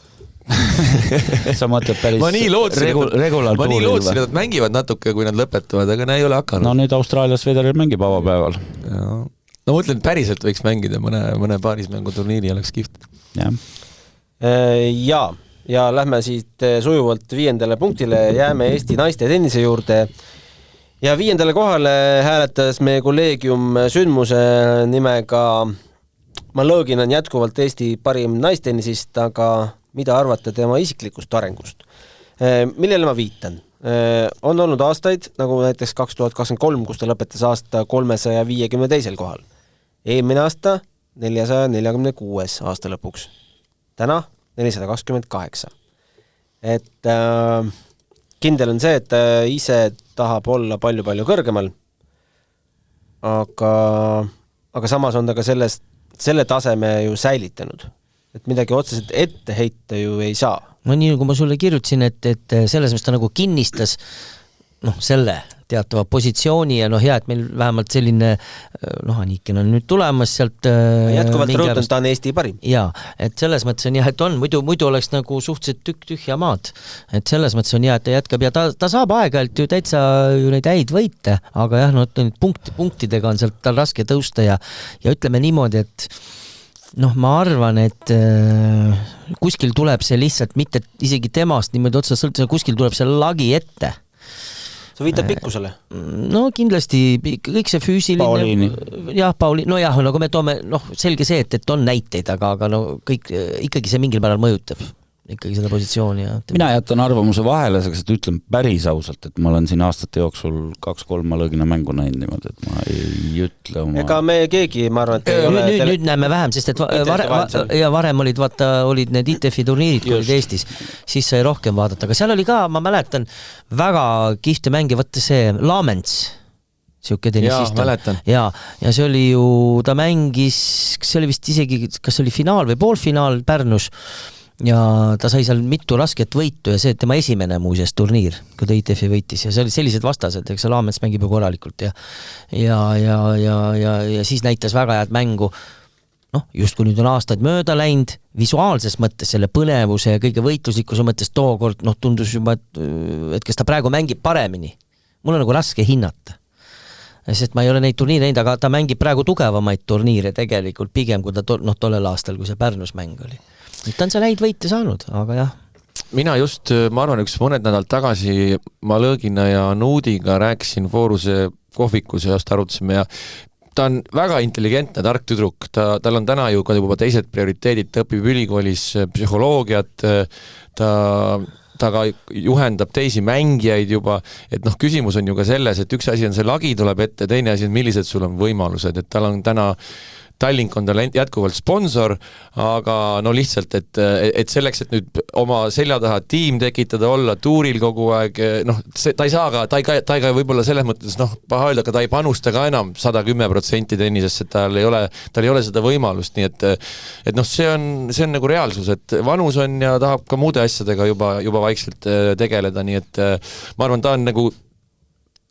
Sa mõtled päris regulartuuril või? Et nad mängivad natuke, kui nad lõpetavad, aga nad ei ole hakanud. No nüüd Austraalias Federer mängib avapäeval. No mõtlen, päriselt võiks mängida mõne paarismängu turniiri, oleks kift. Ja lähme siit sujuvalt 5. punktile, jääme Eesti naiste tennise juurde ja 5. kohale hääletas meie kolleegium sündmuse nimega Malõgin on jätkuvalt Eesti parim naistennisist, aga mida arvate tema isiklikust arengust? Millele ma viitan? On olnud aastaid, nagu näiteks 2023, kus ta lõpetas aasta 352. kohal. Eelmine aasta 446 aasta lõpuks. Täna 428. Et kindel on see, et ta ise tahab olla palju-palju kõrgemal, aga samas on ta ka selle taseme ju säilitanud. Et midagi otseselt ette heita ju ei saa. No nii, nagu ma sulle kirjutasin, et selles, mis ta nagu kinnistas selle teatava positsiooni ja hea, et meil vähemalt selline Anikin on nüüd tulemas sealt jätkuvalt rõhutan, ta on Eesti parim. Jaa, et selles mõttes on et on, muidu oleks nagu suhteliselt tühja maad. Et selles mõttes on et ta jätkab ja ta saab aeg-ajalt ju täitsa ju neid häid võite, aga jah, punktidega on sealt tal raske tõusta ja ütleme niimoodi, et ma arvan, et kuskil tuleb see lihtsalt mitte isegi temast niimoodi otsa sõltub, kuskil tuleb see lagi ette. Sa viitad pikkusele? No kindlasti kõik see füüsiline... Pauliini. Jah, nagu me toome, selge see, et on näiteid, aga kõik, ikkagi see mingil määral mõjutab ikkagi seda positsiooni. Ja mina jätan arvamuse vahele, et ütlen päris ausalt, et ma olen siin aastate jooksul 2-3 Malõgina mängu näinud niimoodi, et ma ei ütle oma... Ega me keegi, ma arvan, et nüüd näeme vähem, sest et varem olid need ITF-i turniirid, kui olid Eestis, siis sai rohkem vaadata, aga seal oli ka, ma mäletan, väga kihvte mänge, võtta see Laaments, siuke tennisist. Ja see oli ju, ta mängis, see oli vist isegi, kas oli finaal või poolfinaal Pärnus, ja ta sai seal mitu rasket võitu ja see tema esimene muuseas turniir, kui ta ITF-i võitis ja see oli sellised vastased, eks see Laamets mängib ju korralikult ja siis näitas väga head mängu. Just kui nüüd on aastaid mööda läinud, visuaalses mõttes selle põnevuse ja kõige võitluslikkuse mõttes tookord tundus juba, et kes ta praegu mängib paremini. Mul on nagu raske hinnata. Sest ma ei ole neid turniire näinud, aga ta mängib praegu tugevamaid turniire tegelikult pigem kui ta tollel aastal, kui see Pärnus mäng oli. Nüüd ta on seal häid võite saanud, aga jah. Mina just, ma arvan, üks mõned nädal tagasi Malõgina ja Nuudiga rääkisin Fooruse kohvikus ja just arutasime ja ta on väga intelligentne, tark tüdruk, tal on täna ju ka juba teised prioriteedid, ta õpib ülikoolis psühholoogiat, ta ka juhendab teisi mängijaid juba, et küsimus on ju ka selles, et üks asi on see lagi tuleb ette, teine asi on, millised sul on võimalused, et tal on täna Tallink on tal jätkuvalt sponsor, aga no lihtsalt, et selleks, et nüüd oma selja taha tiim tekitada, olla tuuril kogu aeg, noh, ta ei saa ka, ta ei ka võib-olla selles mõttes, noh, paha öelda, aga ta ei panusta ka enam 110% tennisesse, et tal ei ole seda võimalust, nii et noh, see on nagu reaalsus, et vanus on ja tahab ka muude asjadega juba vaikselt tegeleda, nii et ma arvan, ta on nagu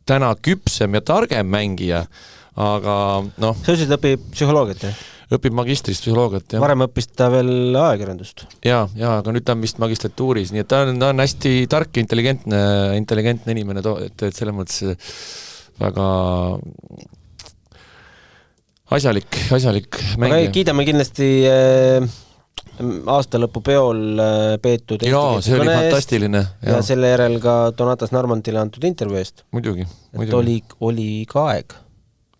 täna küpsem ja targem mängija, aga noh. See siis õpib psühholoogiat, jah? Õpib magistrist psühholoogiat, jah. Varem õppis ta veel ajakirjandust. Ja, aga nüüd ta on vist magistratuuris, nii et ta on hästi tark ja intelligentne inimene, et selles mõttes väga asjalik mängija. Kiidame kindlasti aastalõpupeol peetud see oli fantastiline. Ja selle järel ka Donatas Narmantile antud intervjuu eest. Muidugi. Oli ka aeg.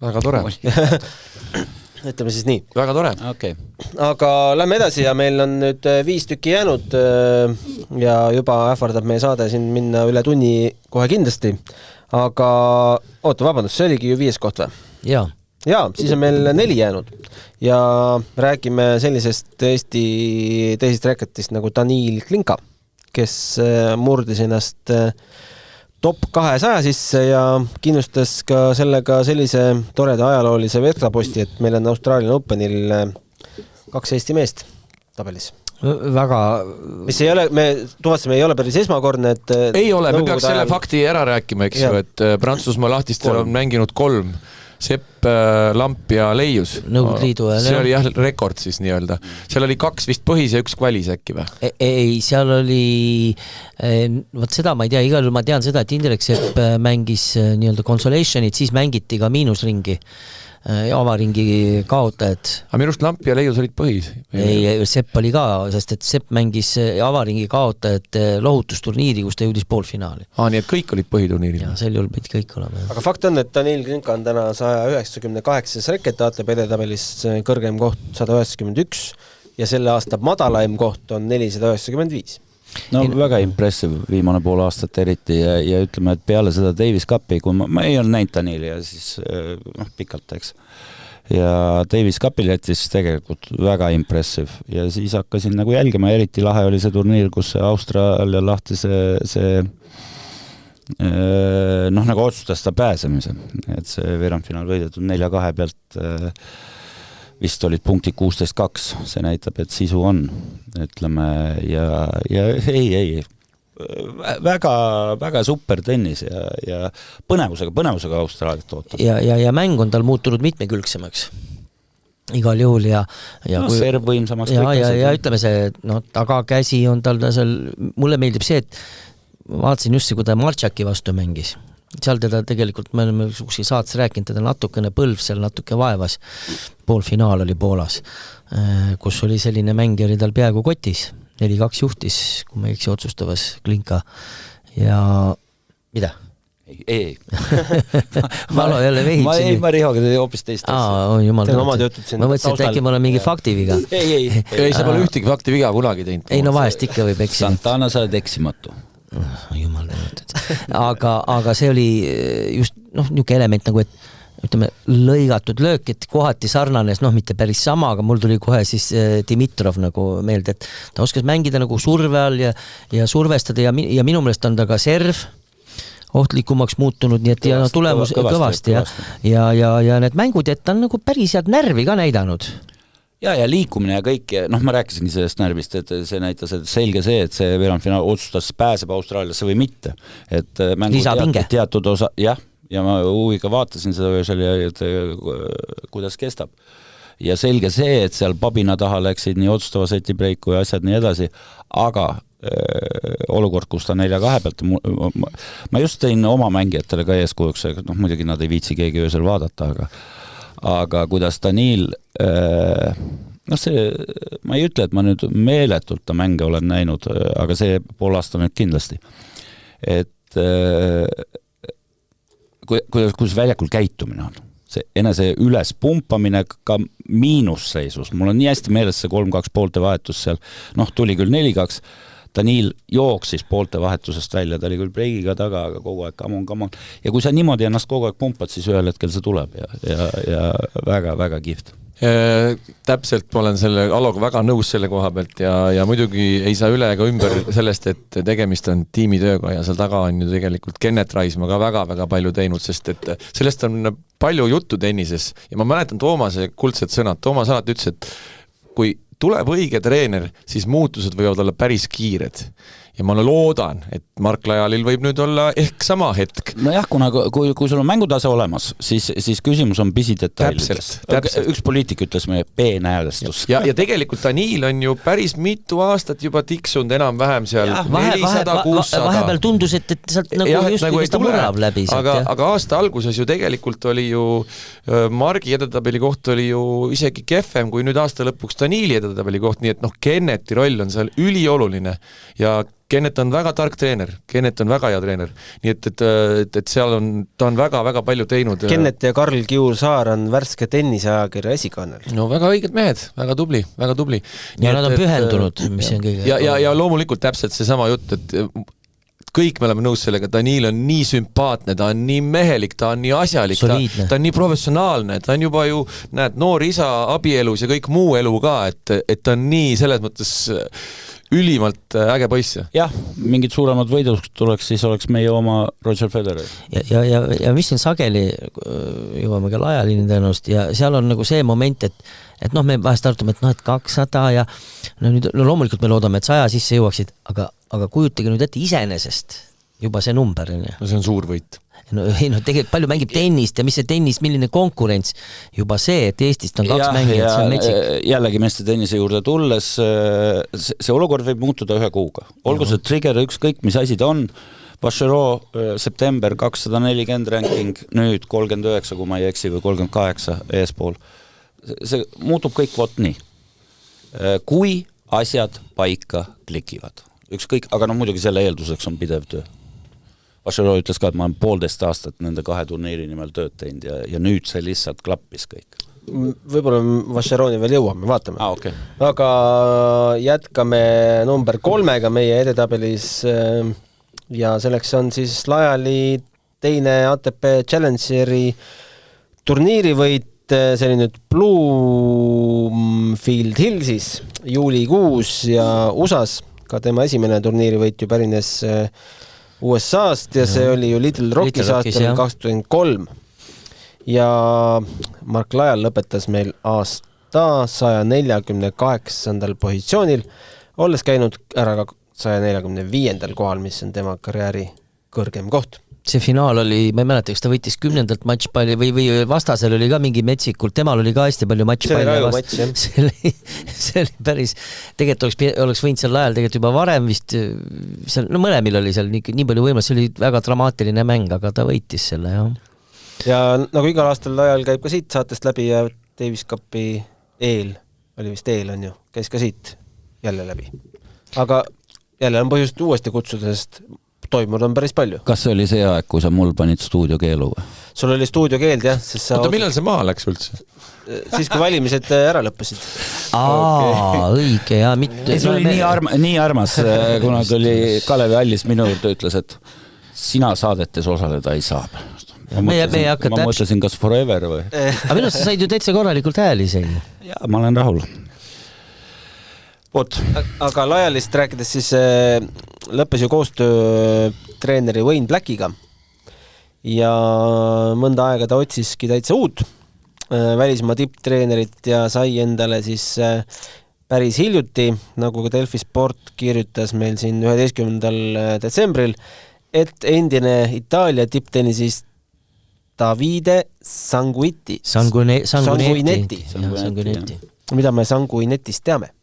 Väga tore. Ütleme siis nii. Väga tore. Okay. Aga lähme edasi ja meil on nüüd 5 tükki jäänud ja juba ähvardab meie saade siin minna üle tunni kohe kindlasti. Aga vabandust, see oligi ju 5. koht või? Jaa, siis on meil 4 jäänud ja räägime sellisest Eesti teisest reketist nagu Daniil Klinka, kes murdis ennast top 200 sisse ja kindlustas ka sellega sellise toreda ajaloolise verstaposti, et meil on Australian Openil 2 Eesti meest tabelis. Väga... Mis ei ole, me tuvastame, ei ole päris esmakordne, et... Ei ole, me peaks selle fakti ära rääkima, eks ju, et Prantsusmaa lahtistel on mänginud 3. Sepp, Lamp ja Leius. See oli jah rekord siis nii-öelda. Seal oli 2 vist põhis ja 1 kvalis äkki või? Ei, seal oli, võt seda ma ei tea, igal juhul ma tean seda, et Indrek Sepp mängis nii-öelda consolationit, siis mängiti ka miinusringi. Avaringi kaotajad. Aga minust Lamp ja Leius olid põhis? Ei, Sepp oli ka, sest et Sepp mängis avaringi kaotajad lohutusturniiri, kus ta jõudis poolfinaali. Nii et kõik olid põhiturniiril? Ja, sel juhul pidi kõik olema. Aga fakt on, et Daniil Klinka on täna 198. reket ATP edetabelis, kõrgem koht 191 ja selle aasta madalaim koht on 495. No väga impressive viimane pool aastat eriti ja ütleme, et peale seda Davis Cupi, kui ma ei olnud näinud Daniili ja siis pikalt, eks. Ja Davis Cupil jättis tegelikult väga impressive ja siis hakkasin nagu jälgima, eriti lahe oli see turniir, kus Austraalia lahti see nagu otsustas ta pääsemise, et see veerandfinaal võidetud 4-2 pealt vist olid punktid 16-2, see näitab, et sisu on, ütleme, ja ei, väga super tennis ja põnevusega Austraaliat ootab. Ja mäng on tal muutunud mitmekülgsemaks. Igal juhul ja kui, serv võimsamaks. Ja ütleme see, tagakäsi on tal seal, mulle meeldib see, et vaatasin just see, kui ta Martšaki vastu mängis. Seal teda tegelikult, me oleme saates rääkinud, teda natukene põlv seal natuke vaevas. Poolfinaal oli Poolas, kus oli selline mäng oli tal peaaegu kotis. 4-2 juhtis, kui ma eksi otsustavas Klinka. Ja mida? Ei. ma jälle vehitsin. Ma Rihoga teed hoopis teist asja. Jumal. Ma mõtlesin, et äkki ma olen mingi faktiviga. Ei, sa pole ühtegi faktiviga kunagi teinud. Ei, vahest ikka võib eksida. Santana, sa oled eksimatu. Jumal tänatud. Aga see oli just niisugune element nagu, et ütleme, lõigatud löök, et kohati sarnanes, mitte päris sama, aga mul tuli kohe siis Dimitrov nagu meelde, et ta oskas mängida nagu surve all ja survestada ja minu meelest on ta ka serv ohtlikumaks muutunud, nii et ja tulemus kõvasti ja need mängud, et ta on nagu päris head närvi ka näidanud. Ja liikumine ja kõik, ma rääkisingi sellest närvist, et see näitas, et selge see, et see veerandfinaal otsustas pääseb Austraaliasse või mitte. Et mängu teatud osa, ja ma huviga vaatasin seda öösel ja kuidas kestab. Ja selge see, et seal pabina taha läksid nii otsustava setibreiku ja asjad nii edasi, aga olukord, kus ta 4-2 pealt, ma just tein oma mängijatele ka eeskujuks, muidugi nad ei viitsi keegi öösel vaadata, aga kuidas Daniil see, ma ei ütle, et ma nüüd meeletult ta mänge olen näinud, aga see pool aasta nüüd kindlasti, et kuidas väljakul käitumine on, see enese üles pumpamine ka miinusseisus, mul on nii hästi meeles see 3-2 poolte vahetus seal, tuli küll 4-2, Daniil jooksis poolte vahetusest välja, ta oli küll breigiga taga, aga kogu aeg come on. Ja kui sa niimoodi ennast kogu aeg pumpad, siis ühel hetkel see tuleb ja väga-väga kihvt. Täpselt, ma olen selle Aloga väga nõus selle koha pealt ja muidugi ei saa üle ega ümber sellest, et tegemist on tiimitööga ja seal taga on ju tegelikult Kennet Raismaa ka väga-väga palju teinud, sest et sellest on palju juttu tennises ja ma mäletan Toomase kuldsed sõnad. Toomas alati ütles, et kui tuleb õige treener, siis muutused võivad olla päris kiired. Ja ma loodan, et Mark Lajalil võib nüüd olla ehk sama hetk. Nojah, kuna kui sul on mängutase olemas, siis küsimus on pisidetailides. Üks poliitik ütles meie peenäälestus. Ja tegelikult Daniil on ju päris mitu aastat juba tiksunud enam-vähem seal 400-600. Vahepeal tundus, et sealt nagu just nagu ta murav läbi. Aga aasta alguses ju tegelikult oli ju Margi edetabeli koht oli ju isegi kehvem, kui nüüd aasta lõpuks Daniili edetabeli koht, nii et Kenneti roll on seal ülioluline ja Kennet on väga tark treener, Kennet on väga hea treener, nii et seal on, ta on väga-väga palju teinud. Kennet ja Karl Kiur-Saar on värske tenniseajakirja esikaanel. No väga õiged mehed, väga tubli. Ja nad on pühendunud, mis on kõige... Ja loomulikult täpselt seesama jutt, et kõik me oleme nõus sellega, Daniil on nii sümpaatne, ta on nii mehelik, ta on nii asjalik, ta on nii professionaalne, ta on juba ju, näed, noor isa abielus ja kõik muu elu ka, et ta on nii selles mõttes ülimalt äge poiss. Jah, mingid suuremad võidud tuleks, siis oleks meie oma Roger Federer. Ja mis siin sageli, jõuame ka Lajalini tõenäoliselt, ja seal on nagu see moment, et me vahest arutame, et 200 ja nüüd loomulikult me loodame, et 100 sisse jõuaksid, aga kujutage nüüd ette iseenesest juba see number. No see on suur võit. Tegelikult palju mängib tennist ja mis see tennis, milline konkurents, juba see, et Eestist on 2 mängijat, see on metsik. Jällegi meeste tennise juurde tulles, see olukord võib muutuda 1 kuuga. Olgu see trigger, ükskõik mis asi ta on, Vacherot september 240 ranking, nüüd 39, kui ma ei eksi, või 38 eespool. See muutub kõik nii. Kui asjad paika klikivad. Ükskõik, aga muidugi selle eelduseks on pidev töö. Vacherot ütles ka, et ma olen 1,5 aastat nende 2 turniiri nimel tööd teinud ja nüüd see lihtsalt klappis kõik. Võib-olla Vacheroni veel jõuame, vaatame. Okay. Aga jätkame number 3 meie edetabelis ja selleks on siis Lajali teine ATP Challengeri turniirivõit, see oli nüüd Bloomfield Hillsis juulikuus ja USAs, ka tema esimene turniirivõit ju pärines USA-st ja see oli ju Little Rockis aastal 2003 ja Mark Lajal lõpetas meil aasta 148. positsioonil, olles käinud ära ka 145. kohal, mis on tema karjääri kõrgem koht. See finaal oli, ma ei mäleta, kas ta võitis 10. matšpalli või vastasel oli ka mingi metsikult, temal oli ka hästi palju matšpalli. See oli päris, tegelikult oleks võinud seal ajal tegelikult juba varem vist, seal, mõlemil oli seal nii palju võimalus, see oli väga dramaatiline mäng, aga ta võitis selle, jah. Ja nagu igal aastal ajal käib ka siit saatest läbi ja Davis Cupi oli vist on ju, käis ka siit jälle läbi. Aga jälle on põhjust uuesti kutsuda, sest toimunud on päris palju. Kas see oli see aeg, kui sa mul panid stuudiokeelu või? Sul oli stuudiokeeld, jah. Oota, millal see maha läks üldse? Siis, kui valimised ära lõppesid. Õige, jah. See oli nii armas, kuna tuli Kalevi Allis minu juurde ütles, et sina saadetes osaleda ei saa. Ma mõtlesin, kas forever või? Aga minu sa said ju täitsa korralikult hääli isegi. Jaa, ma olen rahul. Aga Lajalist rääkides siis lõppes ju koostöö treeneri Wayne Blackiga ja mõnda aega ta otsiski täitsa uut välismaa tipptreenerit ja sai endale siis päris hiljuti, nagu ka Delfi Sport kirjutas meil siin 11. detsembril, et endine Itaalia tipptennisist Davide Sanguinetti. Mida me Sanguinetist teame?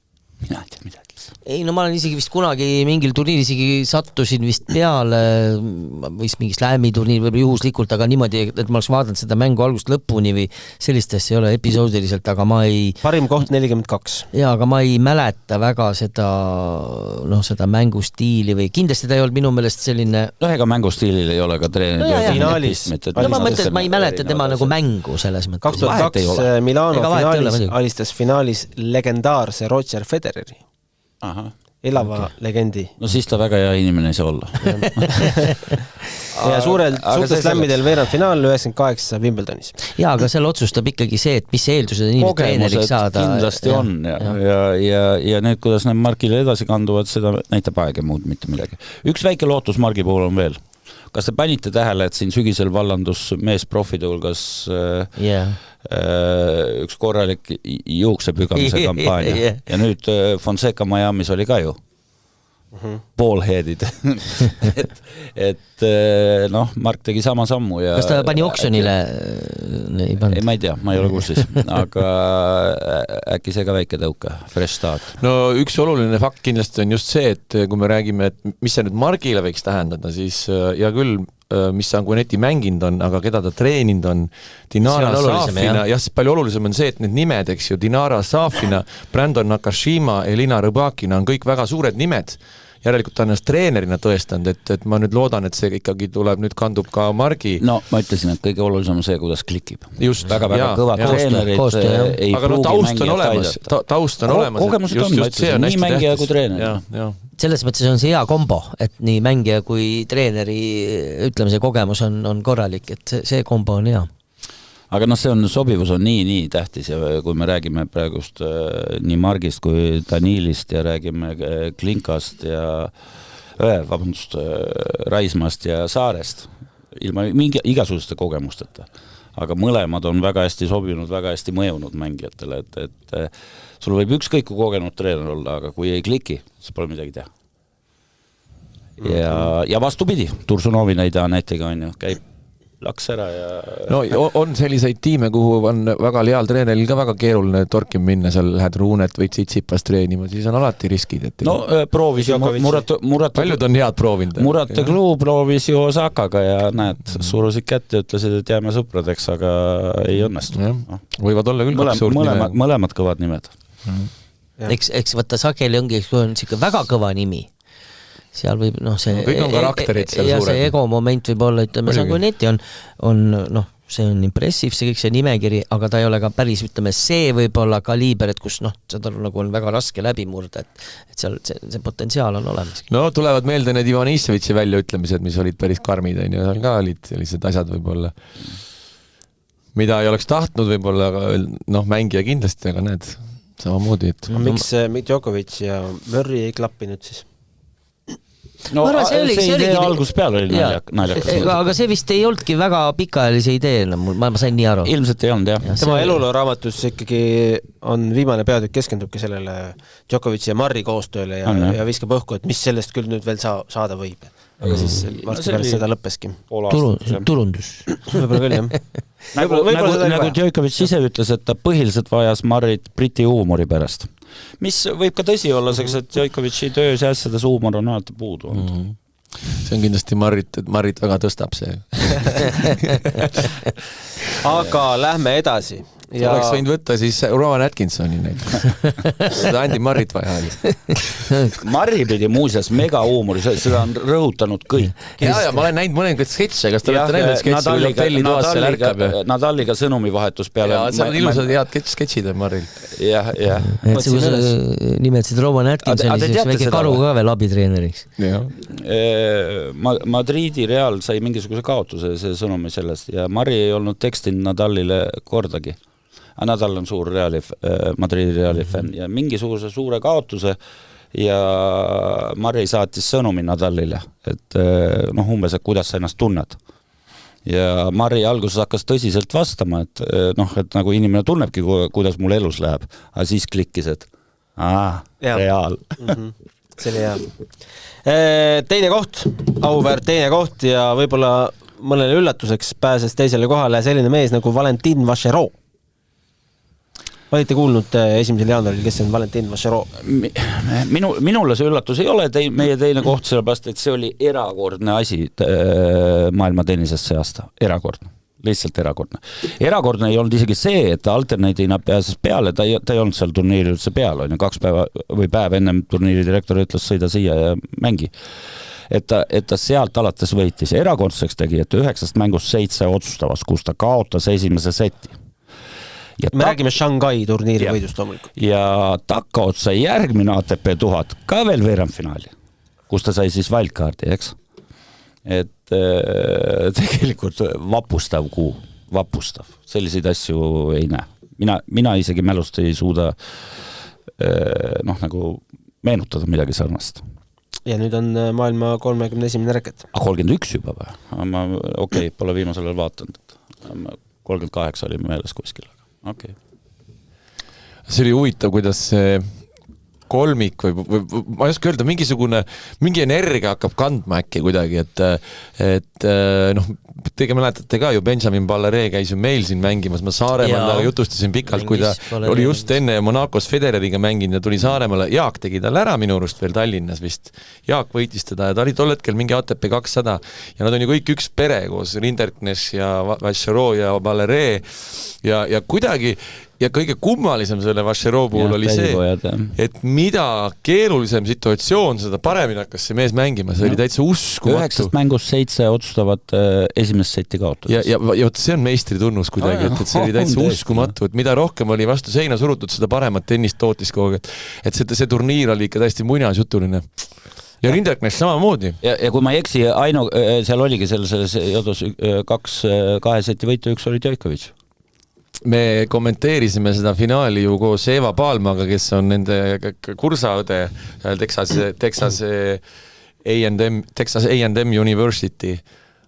Mina ei tea midagi. Ei, no ma olen isegi vist kunagi mingil turniir isegi sattusin vist peale või mingi slämi turniir võib juhuslikult, aga niimoodi, et ma oleks vaadanud seda mängu algust lõpuni või sellist asja ei ole episoodiliselt, aga ma ei... Parim koht 42. Jaa, aga ma ei mäleta väga seda mängustiili või kindlasti ta ei olnud minu meelest selline... No ega mängustiilil ei ole ka finaalis. No ma mõtlen, et ma ei mäleta tema nagu mängu selles mõttes. 2002 Milano finaalis alistas finaalis legendaarse Roger Federeri. Aha. elava legendi. No siis ta väga hea inimene ei saa olla. Ja suurtel slämmidel veerandfinaal 98 Wimbledonis. Jaa, aga seal otsustab ikkagi see, et mis eeldused inimesed treeneriks saada. Kindlasti on ja need, kuidas need Margile edasi kanduvad, seda näitab aeg ja muud mitte midagi. Üks väike lootus Margi puhul on veel. Kas te panite tähele, et siin sügisel vallandus mees profide hulgas üks korralik juuksepügamise kampaania ja nüüd Fonseca Miamis oli ka ju poolheadid. et noh, Mark tegi sama sammu ja... Kas ta pani oksjonile? Ei, ma ei tea, ma ei ole kursis, aga äkki see ka väike tõuke, fresh start. No üks oluline fakt kindlasti on just see, et kui me räägime, et mis see nüüd Margile võiks tähendada, siis ja küll mis Sanguinetti mänginud on, aga keda ta treeninud on, Dinara Saafina, jah, palju olulisem on see, et need nimed, eks ju, Dinara Saafina, Brandon Nakashima, Elina Rõbakina on kõik väga suured nimed, järelikult ta on ennast treenerina tõestanud, et ma nüüd loodan, et see ikkagi tuleb, nüüd kandub ka Margi. No ma ütlesin, et kõige olulisem on see, kuidas klikib. Just. Väga kõvad treenerid ei aga no taust on olemas, taust on olemas. Kogemused on, ma ütlesin, nii mängija kui treener. Selles mõttes on see hea kombo, et nii mängija kui treeneri, ütleme, see kogemus on korralik, et see kombo on hea. Aga noh, see sobivus on nii tähtis ja kui me räägime praegust nii Margist kui Danilist ja räägime Klinkast ja Raismast ja Saarest, ilma igasuguste kogemusteta. Aga mõlemad on väga hästi sobinud, väga hästi mõjunud mängijatele, et sul võib ükskõik kui kogenud treener olla, aga kui ei kliki, siis pole midagi teha. Ja vastupidi, Tursunovi näida näitega on ju, käib laks ära ja... No on selliseid tiime, kuhu on väga heal treeneril ka väga keeruline torkim minna, seal lähed Ruunet või Tsitsipas treenima, siis on alati riskid. Et no proovis paljud on head proovinud. Murata Kluu proovis ju Osakaga ja näed, surusid kätte ja ütlesid, et jääme sõpradeks, aga ei õnnestu. Võivad olla küll kaks suurt nime. Mõlemad kõvad nimed. Eks võtta sageli ongi, kui on siuke väga kõva nimi, seal võib, see kõik on karakterid seal ja suured. See ego moment võib olla, ütleme, Sanguinetti on see on impressiv, see kõik see nimekiri, aga ta ei ole ka päris, ütleme, see võib olla kaliiber, et kus, seda nagu on väga raske läbi murda, et seal see potentsiaal on olemas. No tulevad meelde need Ivan Issevitsi väljaütlemised, mis olid päris karmid, ja seal ka olid sellised asjad võib-olla, mida ei oleks tahtnud võib-olla, aga mängija kindlasti, aga need samamoodi. Miks Djokovic ja Murray ei klappinud siis? No see idee algus peal oli naljakas. Aga see vist ei olnudki väga pikaajalise idee, ma sain nii aru. Ilmselt ei olnud, jah. Tema eluloo raamatus ikkagi on viimane peatükk keskendubki sellele Djokovic ja Murray koostööle ja viskab õhku, et mis sellest küll nüüd veel saada võib. Aga siis varsti pärast seda lõppeski. Turundus. Võib-olla küll, jah. Nagu Djokovic ise ütles, et ta põhiliselt vajas Murrayt Briti huumori pärast. Mis võib ka tõsi olla, et Djokovic'i töös ja asjades huumor on alati puudu. See on kindlasti Marrit väga tõstab see. Aga lähme edasi. Ja... oleks võinud võtta siis Rowan Atkinsoni näiteks. Seda Andy Marrit vaja oli. Marri pidi muuseas mega huumori, seda on rõhutanud kõik. Ja ma olen näinud mõningaid sketše, kas te olete näinud sketši, kui hotelli toas seal ärkab? Nadaliga sõnumivahetus peale. Ja see on ilusad head sketšid Marril. Jah. Nimetasid Rowan Atkinsoni, siis väike karu ka veel abitreeneriks. Madridi Real sai mingisuguse kaotuse see sõnumi sellest ja Marri ei olnud tekstinud Nadalile kordagi. Nadal on suur Madridi Reali fänn ja mingisuguse suure kaotuse ja Marri saatis sõnumi Nadalile, et umbes, et kuidas sa ennast tunned. Ja Marri alguses hakkas tõsiselt vastama, et nagu inimene tunnebki, kuidas mul elus läheb, aga siis klikkis, et Real. See oli hea. Teine koht, auväärt teine koht ja võib-olla mõnele üllatuseks pääses teisele kohale selline mees nagu Valentin Vacherot. Olite kuulnud 1. jaanuaril, kes on Valentin Vacherot? Minule see üllatus ei ole meie teine koht, sellepärast, et see oli erakordne asi maailma tennisest see aasta. Erakordne. Lihtsalt erakordne. Erakordne ei olnud isegi see, et alternaidina pääses peale, ta ei olnud seal turniiri üldse peal, 2 päeva või päev ennem turniiri direktor ütles sõida siia ja mängi. Et ta sealt alates võitis. Erakordseks tegi, et 9 mängust 7 otsustavas, kus ta kaotas esimese seti. Me räägime Shanghai turniiri võidust loomulikult. Ja takkaotsa järgmine ATP 1000 ka veel veerandfinaali, kus ta sai siis wildcardi, eks? Et tegelikult vapustav kuu, vapustav. Selliseid asju ei näe. Mina isegi mälust ei suuda nagu meenutada midagi sarnast. Ja nüüd on maailma 31. reket. 31 juba või? Ma pole viimasel ajal vaatanud. 38 oli meeles kuskil. Okay. See oli huvitav, kuidas see kolmik või ma ei oska öelda, mingi energia hakkab kandma äkki kuidagi, et noh, tege mäletate ka ju, Benjamin Ballaree käis ju meil siin mängimas, ma Saaremaal jutustasin pikalt, kui ta oli just enne Monacos Federeriga mänginud ja tuli Saaremaale, Jaak tegi tal ära minu arust veel Tallinnas vist, Jaak võitis teda ja ta oli tol hetkel mingi ATP 200 ja nad on ju kõik üks pere koos, Rinderknes ja Vacherot ja Ballaree ja kuidagi ja kõige kummalisem selle Vacherot puhul oli see, et mida keerulisem situatsioon, seda paremini hakkas see mees mängima, see oli täitsa uskumatu. 9 mängust 7 otsustavad esimest seti kaotada. Ja see on meistri tunnus kuidagi, et see oli täitsa uskumatu, et mida rohkem oli vastu seina surutud, seda paremat tennist tootis kogu aeg, et see turniir oli ikka täiesti muinasjutuline. Ja Rinderknes samamoodi. Ja kui ma ei eksi, seal oligi selles jodus 2 seti võitu, 1 oli Djokovic. Me kommenteerisime seda finaali ju koos Eva Palmaga, kes on nende kursaõde Texas A&M University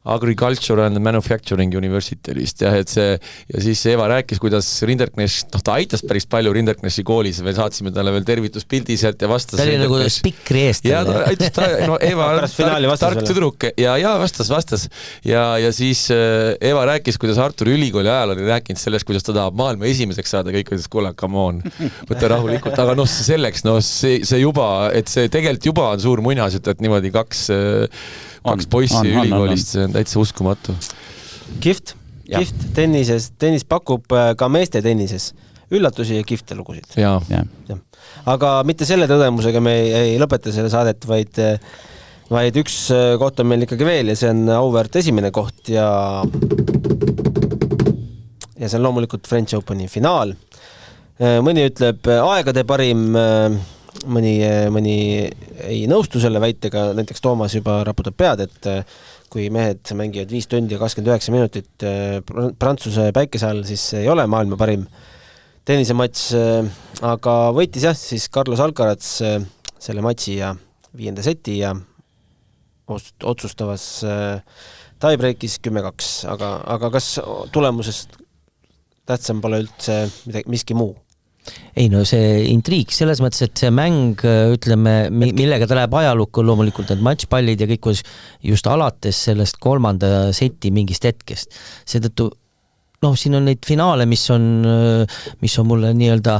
Agriculture and Manufacturing University vist, jah, et see, ja siis Eva rääkis, kuidas Rinderknes, ta aitas päris palju Rinderknesi koolis, me saatsime talle veel tervituspildi sealt ja vastas. Ta oli nagu spikri eest. Ja ta aitas, Eva tark tüdruk ja vastas. Ja siis Eva rääkis, kuidas Artur Ülikooli ajal oli rääkinud sellest, kuidas ta tahab maailma esimeseks saada, kõik ütles, kuule, come on, võtta rahulikult, aga see selleks, see juba, et see tegelikult juba on suur muinasjutt, et niimoodi kaks poissi ülikoolist, see on täitsa uskumatu. Kihvt tennises, tennis pakub ka meeste tennises üllatusi ja kihvte lugusid. Ja. Aga mitte selle tõdemusega me ei lõpeta selle saadet, vaid üks koht on meil ikkagi veel ja see on auväärt esimene koht ja see on loomulikult French Openi finaal. Mõni ütleb aegade parim, mõni ei nõustu selle väitega, näiteks Toomas juba raputab pead, et kui mehed mängivad 5 tundi ja 29 minutit Prantsuse päikese all, siis ei ole maailma parim tennisematš, aga võitis siis Carlos Alcaraz selle matši ja 5. seti ja otsustavas tiebreakis 10-2, aga kas tulemusest tähtsam pole üldse miski muu? Ei no see intriig selles mõttes, et see mäng, ütleme, millega ta läheb ajalukku, loomulikult need matšpallid ja kõik just alates sellest 3. seti mingist hetkest. Seetõttu siin on neid finaale, mis on mulle nii-öelda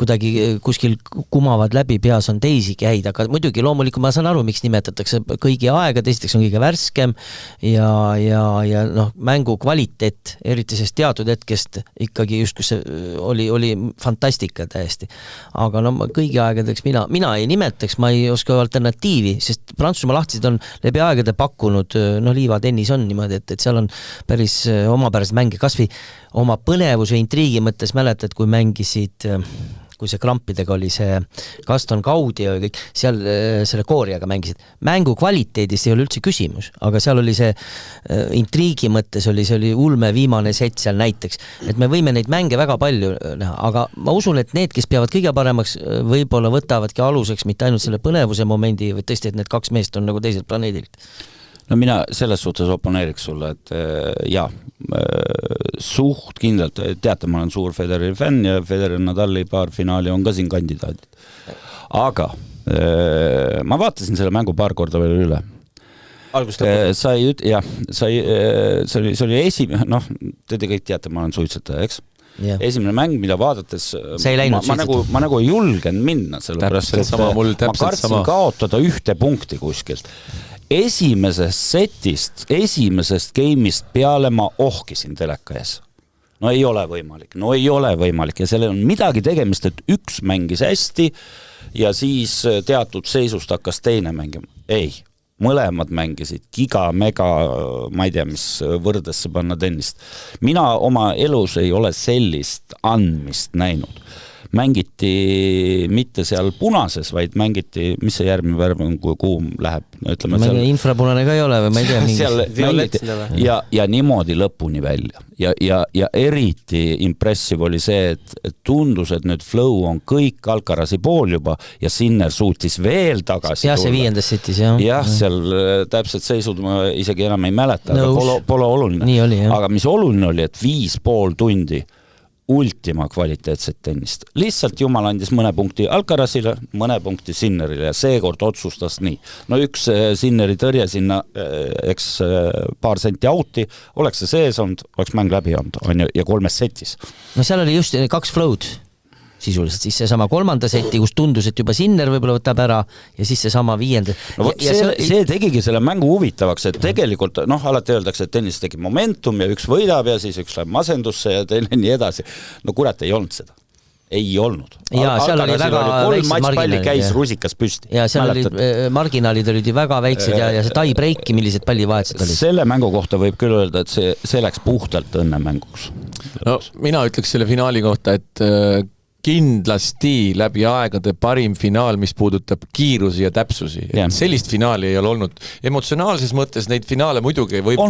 kuidagi kuskil kumavad läbi peas, on teisigi häid, aga muidugi loomulikult ma saan aru, miks nimetatakse kõigi aega, teiseks on kõige värskem ja mängu kvaliteet, eriti sest teatud hetkest ikkagi just, kus see oli fantastika täiesti. Aga kõigi aegadeks mina ei nimetaks, ma ei oska alternatiivi, sest Prantsusmaa lahtised on läbi aegade pakkunud, liivatennis on niimoodi, et seal on päris omapärased mänge, kasvõi oma põnevuse intriigi mõttes mäletad, kui mängisid, kui see krampidega oli see Gaston Gaudi ja kõik, seal selle kooriaga mängisid. Mängu kvaliteedis ei ole üldse küsimus, aga seal oli see intriigi mõttes, see oli ulme viimane set seal näiteks, et me võime neid mänge väga palju näha, aga ma usun, et need, kes peavad kõige paremaks, võib-olla võtavadki aluseks mitte ainult selle põnevuse momendi, või tõesti, et need 2 meest on nagu teiselt planeedilt. No mina selles suhtes oponeeriks sulle, et suht kindlalt, teate, ma olen suur Federeri fänn ja Federer Nadali paar finaali on ka siin kandidaadid. Aga ma vaatasin selle mängu paar korda veel üle. See oli esimene, te kõik teate, ma olen suitsetaja, eks? Yeah. Esimene mäng, mida vaadates ma nagu ei julgen minna, sellepärast, et ma kartsin kaotada 1 punkti kuskilt. Esimesest game'ist peale ma ohkisin teleka ees. No ei ole võimalik ja sellel on midagi tegemist, et üks mängis hästi ja siis teatud seisust hakkas teine mängima. Ei, mõlemad mängisid giga-mega, ma ei tea, mis võrdesse panna tennist. Mina oma elus ei ole sellist andmist näinud. Mängiti mitte seal punases, vaid mängiti, mis see järgmine värv on, kui kuum läheb, ütleme seal. Infrapunane ka ei ole või ma ei tea. Seal mängiti ja niimoodi lõpuni välja. Ja eriti impressiv oli see, et tundus, et nüüd flow on kõik Alcarasi pool juba ja Sinner suutis veel tagasi tulla. See 5. setis, jah. Jah, seal täpselt seisud ma isegi enam ei mäleta, aga pole oluline. Oli, aga mis oluline oli, et 5,5 tundi ultima kvaliteetset tennist. Lihtsalt Jumal andis mõne punkti Alcarasile, mõne punkti Sinnerile ja seekord otsustas nii. No üks Sinneri tõrje sinna, eks paar senti auti, oleks see sees olnud, oleks mäng läbi olnud ja 3 setis. No seal oli just 2 flow'd sisuliselt, siis see sama 3. seti, kus tundus, et juba Sinner võib-olla võtab ära ja siis see sama 5. No võt, see tegigi selle mängu huvitavaks, et tegelikult alati öeldakse, et tennis tekib momentum ja üks võidab ja siis üks läheb masendusse ja teine nii edasi. No kurat, ei olnud seda. Ei olnud. Ja seal oli väga väiksed marginaalid. Käis rusikas püsti. Ja seal oli, marginaalid olid väga väiksed ja see tie breaki, millised pallivahetused olid. Selle mängu kohta võib küll öelda, et see läks puhtalt õnnemänguks. No, mina ütleks selle finaali kohta, et kindlasti läbi aegade parim finaal, mis puudutab kiirusi ja täpsusi. Sellist finaali ei ole olnud. Emotsionaalses mõttes neid finaale muidugi võib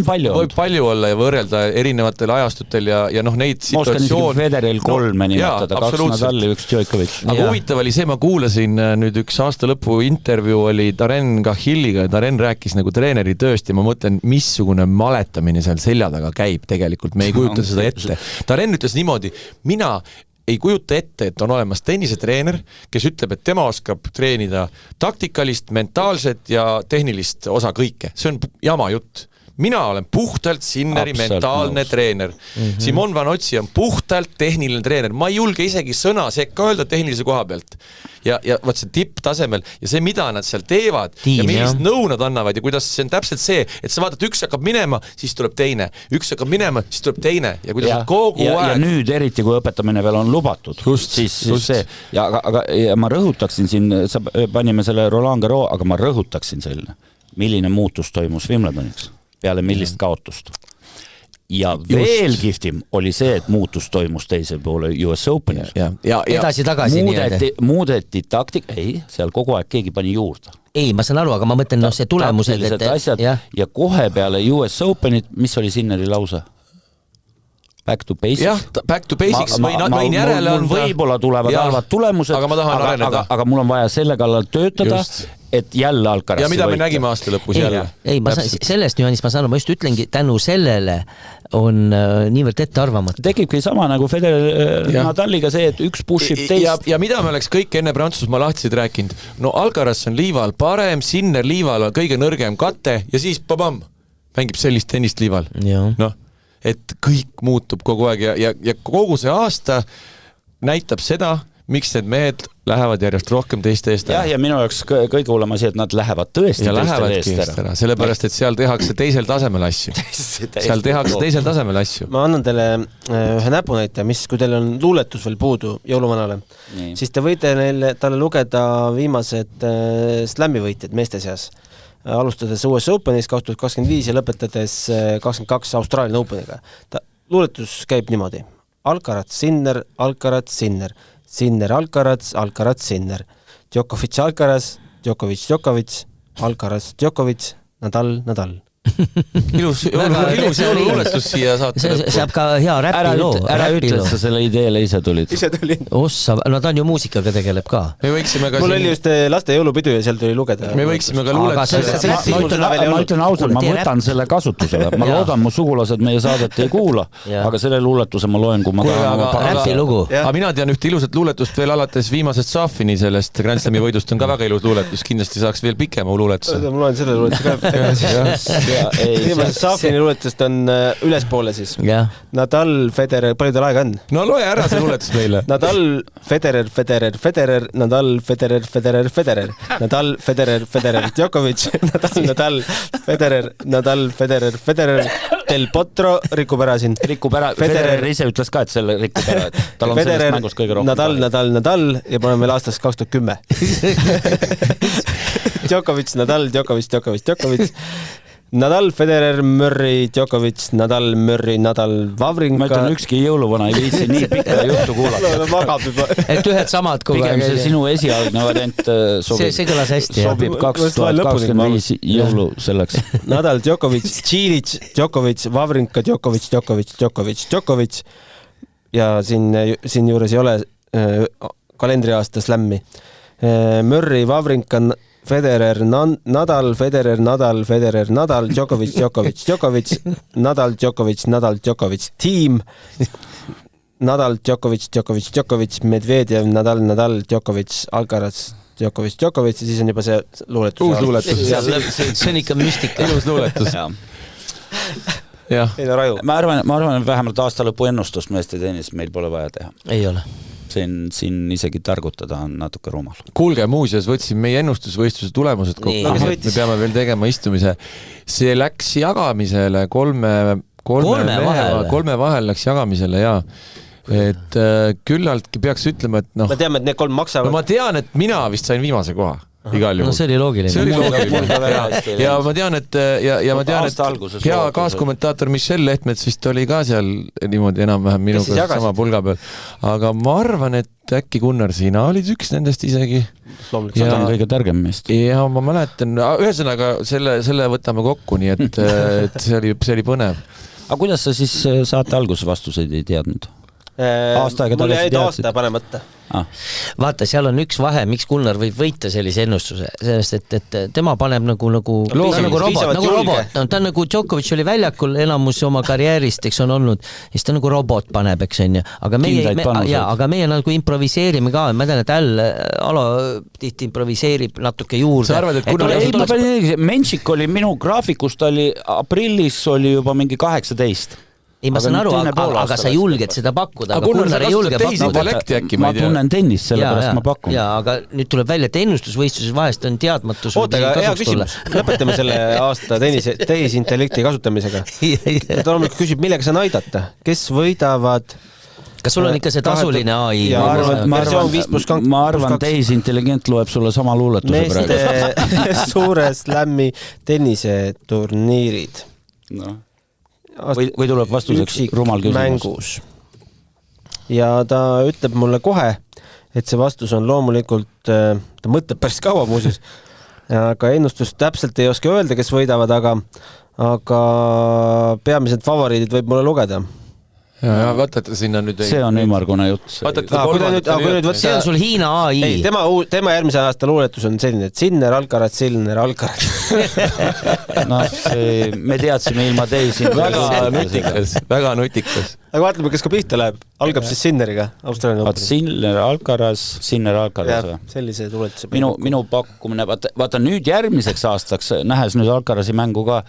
palju olla ja võrrelda erinevatel ajastutel ja neid situatsioon... Ma oskan Federil 3 nimetada, 2 Nadali, 1 Djokovic. Aga huvitav oli see, ma kuulasin nüüd üks aasta lõpu intervjuu oli Darren Gahiliga ja Darren rääkis nagu treeneri tööst ja ma mõtlen, missugune maletamine seal selja taga käib tegelikult. Me ei kujuta seda ette. Darren ütles niimoodi, mina ei kujuta ette, et on olemas tennisetreener, kes ütleb, et tema oskab treenida taktikalist, mentaalset ja tehnilist osa kõike. See on jama jutt. Mina olen puhtalt Sinneri mentaalne treener. Simon Vanotsi on puhtalt tehniline treener. Ma ei julge isegi sõna sekka öelda tehnilise koha pealt. Ja võt see tipptasemel ja see, mida nad seal teevad ja millist nõu nad annavad ja kuidas see on täpselt see, et sa vaatad, üks hakkab minema, siis tuleb teine. Üks hakkab minema, siis tuleb teine. Ja kuidas kogu aeg... Ja nüüd eriti, kui õpetamine veel on lubatud. Siis see. Ja ma rõhutaksin siin, panime selle Roland Garros, aga ma rõhutaksin selline, milline muutus toimus Wimbledoniks. Peale millist kaotust. Ja veel kihvtim oli see, et muutus toimus teise poole US Openis. Edasi-tagasi muudeti taktik, ei, seal kogu aeg keegi pani juurde. Ei, ma saan aru, aga ma mõtlen see tulemused. Asjad, ja kohe peale US Openit, mis oli Sinneri lause? Back to basics. Jah, back to basics. Võin järele anda. Võib-olla tulevad halvad tulemused, aga ma tahan areneda. Aga mul on vaja selle kallal töötada, et jälle Alcarassi ja mida me nägime aasta lõpus jälle? Ei, sellest nüanist ma saan, ma just ütlengi, tänu sellele on niivõrd ette arvamata. Tekibki sama nagu Federer Nadaliga see, et üks pushib teist. Ja mida me oleks kõik enne Prantsusmaa lahtisid rääkinud? No Alcaraz on liival parem, Sinner liival on kõige nõrgem kate ja siis pabam, mängib sellist tennist liival. Et kõik muutub kogu aeg ja kogu see aasta näitab seda, miks need mehed lähevad järjest rohkem teiste eest ära. Ja minu jaoks kõige hullem asi, et nad lähevad tõesti teiste eest ära. Sellepärast, et seal tehakse teisel tasemel asju. Seal tehakse teisel tasemel asju. Ma annan teile ühe näpunäite, kui teil on luuletus veel puudu jõuluvanale, siis te võite talle lugeda viimased slämmivõitjad meeste seas. Alustades US Openis 2025 ja lõpetades 22 Austraalia Openiga. Luuletus käib niimoodi. Alcaraz, Sinner, Alcaraz, Sinner. Sinner, Alcaraz, Alcaraz, Sinner. Djokovic, Alcaraz, Djokovic, Djokovic, Alcaraz, Djokovic, Nadal, Nadal. Ilus jõululetus siia saate. See saab ka hea räpiloo. Ära ütle, et sa selle ideele ise tulid. Ise tulin. No ta on ju muusikaga tegeleb ka. Mul oli just laste jõulupidu ja seal tuli lugeda. Me võiksime ka luuletus. Ma ütlen ausalt, ma võtan selle kasutusele. Ma loodan, mu sugulased meie saadet ei kuula, aga selle luuletuse ma loen, kui ma tahan. Räpilugu. Aga mina tean ühte ilusat luuletust veel alates viimasest Safini sellest Grand Slami võidust on ka väga ilus luuletus. Kindlasti saaks veel pikema luuletuse. Ma loen selle luuletuse ka. Viimasest Safini luuletust on ülespoole siis. Nadal, Federer, palju teil aega on? No loe ära see luuletus meile. Nadal, Federer, Federer, Federer, Nadal, Federer, Federer, Federer, Nadal, Federer, Federer, Djokovic, Nadal, Federer, Nadal, Federer, Federer, Del Potro rikub ära siin. Federer ise ütles ka, et selle rikub ära, et tal on Federer, sellest mängus kõige rohkem. Nadal ja paneme veel aastast 2010. Djokovic, Nadal, Nadal, Federer, Murray, Djokovic, Nadal, Murray, Nadal, Wawrinka. Ma ütlen, ükski jõuluvana ei viitsi nii pikka juttu kuulata. Et ühed samad pigem see sinu esialgne variant see kõlas hästi. Sobib 2025 jõulu selleks. Nadal, Djokovic, Cilic, Djokovic, Wawrinka, Djokovic. Ja siin juures ei ole kalendriaasta slämmi. Murray, Wawrinka, Federer, Nadal, Djokovic, Nadal, Djokovic, tiim, Nadal, Djokovic, Medvedev, Nadal, Djokovic, Alcaraz, Djokovic ja siis on juba see luuletus. Uus luuletus. See on ikka müstika. Ilus luuletus. Ma arvan, vähemalt aasta lõpu ennustust meeste tennis meil pole vaja teha. Ei ole. Siin isegi targutada on natuke rumal. Kuulge, muuseas võtsin meie ennustusvõistluse tulemused kokku. Me peame veel tegema istumise. See läks jagamisele kolme vahel läks jagamisele ja et küllaltki peaks ütlema, et me teame, et need 3 maksavad. Ma tean, et mina vist sain viimase koha. Igal juhul. No see oli loogiline. Ja ma tean, et hea kaaskommentaator Michelle Lehtmets vist oli ka seal niimoodi enam-vähem minuga sama pulga peal. Aga ma arvan, et äkki Gunnar, sina olid üks nendest isegi. See on kõige targem meest. Ja ma mäletan, ühesõnaga selle võtame kokku, nii et see oli põnev. Aga kuidas sa siis saate alguse vastuseid ei teadnud? Mul jäid aasta panemata. Vaata, seal on üks vahe, miks Gunnar võib võita sellise ennustuse, sellest, et tema paneb nagu robot. Ta on nagu Djokovic oli väljakul enamus oma karjäärist, eks on olnud, siis ta nagu robot paneb, eks on ju. Aga meie nagu improviseerime ka, ma tean, et Alo tihti improviseerib natuke juurde. Sa arvad, et Menšik oli minu graafikus, ta oli aprillis oli juba mingi 18. Ei, ma saan aru, aga sa julged seda pakkuda, aga Gunnar ei julge pakkuda. Ma tunnen tennist, sellepärast ma pakun. Ja, aga nüüd tuleb välja, et ennustusvõistluses vahest on teadmatus. Oota, aga hea küsimus. Lõpetame selle aasta tehisintellekti kasutamisega. Loomulikult küsib, millega saan aidata? Kes võidavad? Kas sul on ikka see tasuline AI? Ma arvan, tehisintelligent loeb sulle sama luuletuse praegu. Meeste suure slämmi tenniseturniirid. Või tuleb vastuseks rumal küsimus? Mängus. Ja ta ütleb mulle kohe, et see vastus on loomulikult, ta mõtleb päris kaua muuseas, aga ennustust täpselt ei oska öelda, kes võidavad, aga peamised favoriidid võib mulle lugeda. Ja vaata, sinna nüüd see on ümargune jutt. See on sul Hiina AI. Ei, tema järgmise aasta luuletus on selline, et Sinner, Alcaraz. Me teadsime ilma teisi. Väga nutikas. Aga vaatame, kes ka pihta läheb. Algab siis Sinneriga. Sinner, Alcaraz. Sellise luuletuse. Minu pakkumine, vaata nüüd järgmiseks aastaks, nähes nüüd Alcarazi mängu ka,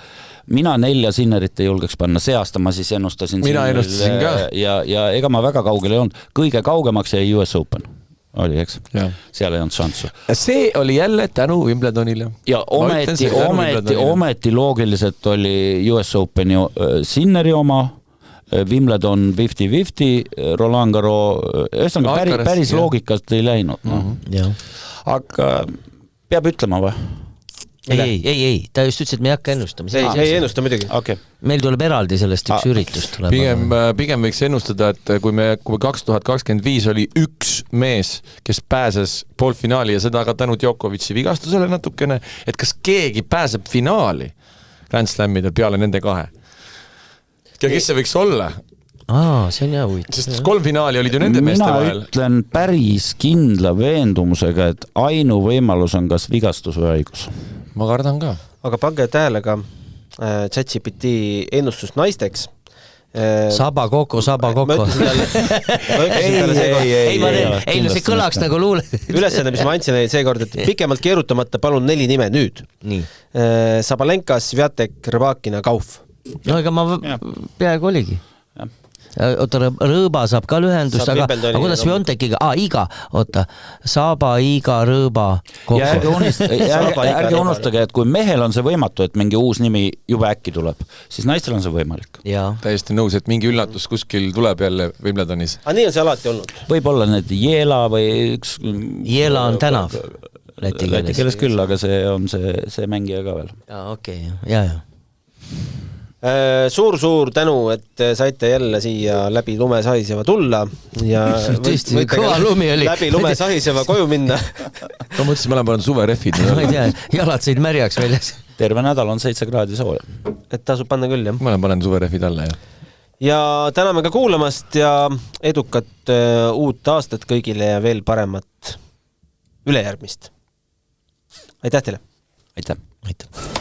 mina 4 Sinnerit ei julgeks panna, see aasta ma siis ennustasin mina ennustasin ka ja ega ma väga kaugele ei olnud, kõige kaugemaks jäi US Open oli, eks? Seal ei olnud šanssu. See oli jälle tänu Wimbledonile. Ja ometi loogiliselt oli US Open ju Sinneri oma, Wimbledon 50-50, Roland Garros, päris loogikalt ei läinud. Aga peab ütlema või? Ei, ta just ütles, et me ei hakka ennustama. Ei ennusta midagi. Meil tuleb eraldi sellest üks üritust. Pigem võiks ennustada, et kui 2025 oli üks mees, kes pääses poolfinaali ja seda ka tänu Djokovic'i vigastusele natukene, et kas keegi pääseb finaali Grand Slamidel peale nende 2? Ja kes see võiks olla? See on jah huvitav. Sest 3 finaali olid ju nende meeste vahel. Mina ütlen päris kindla veendumusega, et ainu võimalus on kas vigastus või haigus. Ma kardan ka. Aga pange tähele ka ChatGPT ennustust naisteks. Saba koko. Ei, no see kõlaks nagu luule. Ülesanne, mis ma andsin seekord, et pikemalt keerutamata palun 4 nime nüüd. Sabalenka, Sviatek, Rõbakina, Kauf. No ega ma peaaegu oligi. oota, Rõõba saab ka lühendust, aga kuidas Viontekiga, Iga, oota, Saaba, Iga, Rõõba. Ja ärge unustage, et kui mehel on see võimatu, et mingi uus nimi jube äkki tuleb, siis naistel on see võimalik. Täiesti nõus, et mingi üllatus kuskil tuleb jälle Wimbledonis. Aga nii on see alati olnud. Võib-olla need Jela või üks... Jela on tänav. Läti keeles küll, aga see on see mängija ka veel. Okei, ja. Suur tänu, et saite jälle siia läbi lume sahiseva tulla ja tõesti, kõva lumi oli. Läbi lume sahiseva koju minna. Ma mõtlesin, ma olen pannud suverehvid. Ma ei tea, jalad sõid märjaks väljas. Terve nädal on 7 kraadi sooja. Et tasub panna küll, jah? Ma olen panen suverehvid alla, jah. Ja täname ka kuulamast ja edukat uut aastat kõigile ja veel paremat ülejärgmist. Aitäh teile! Aitäh! Aitäh!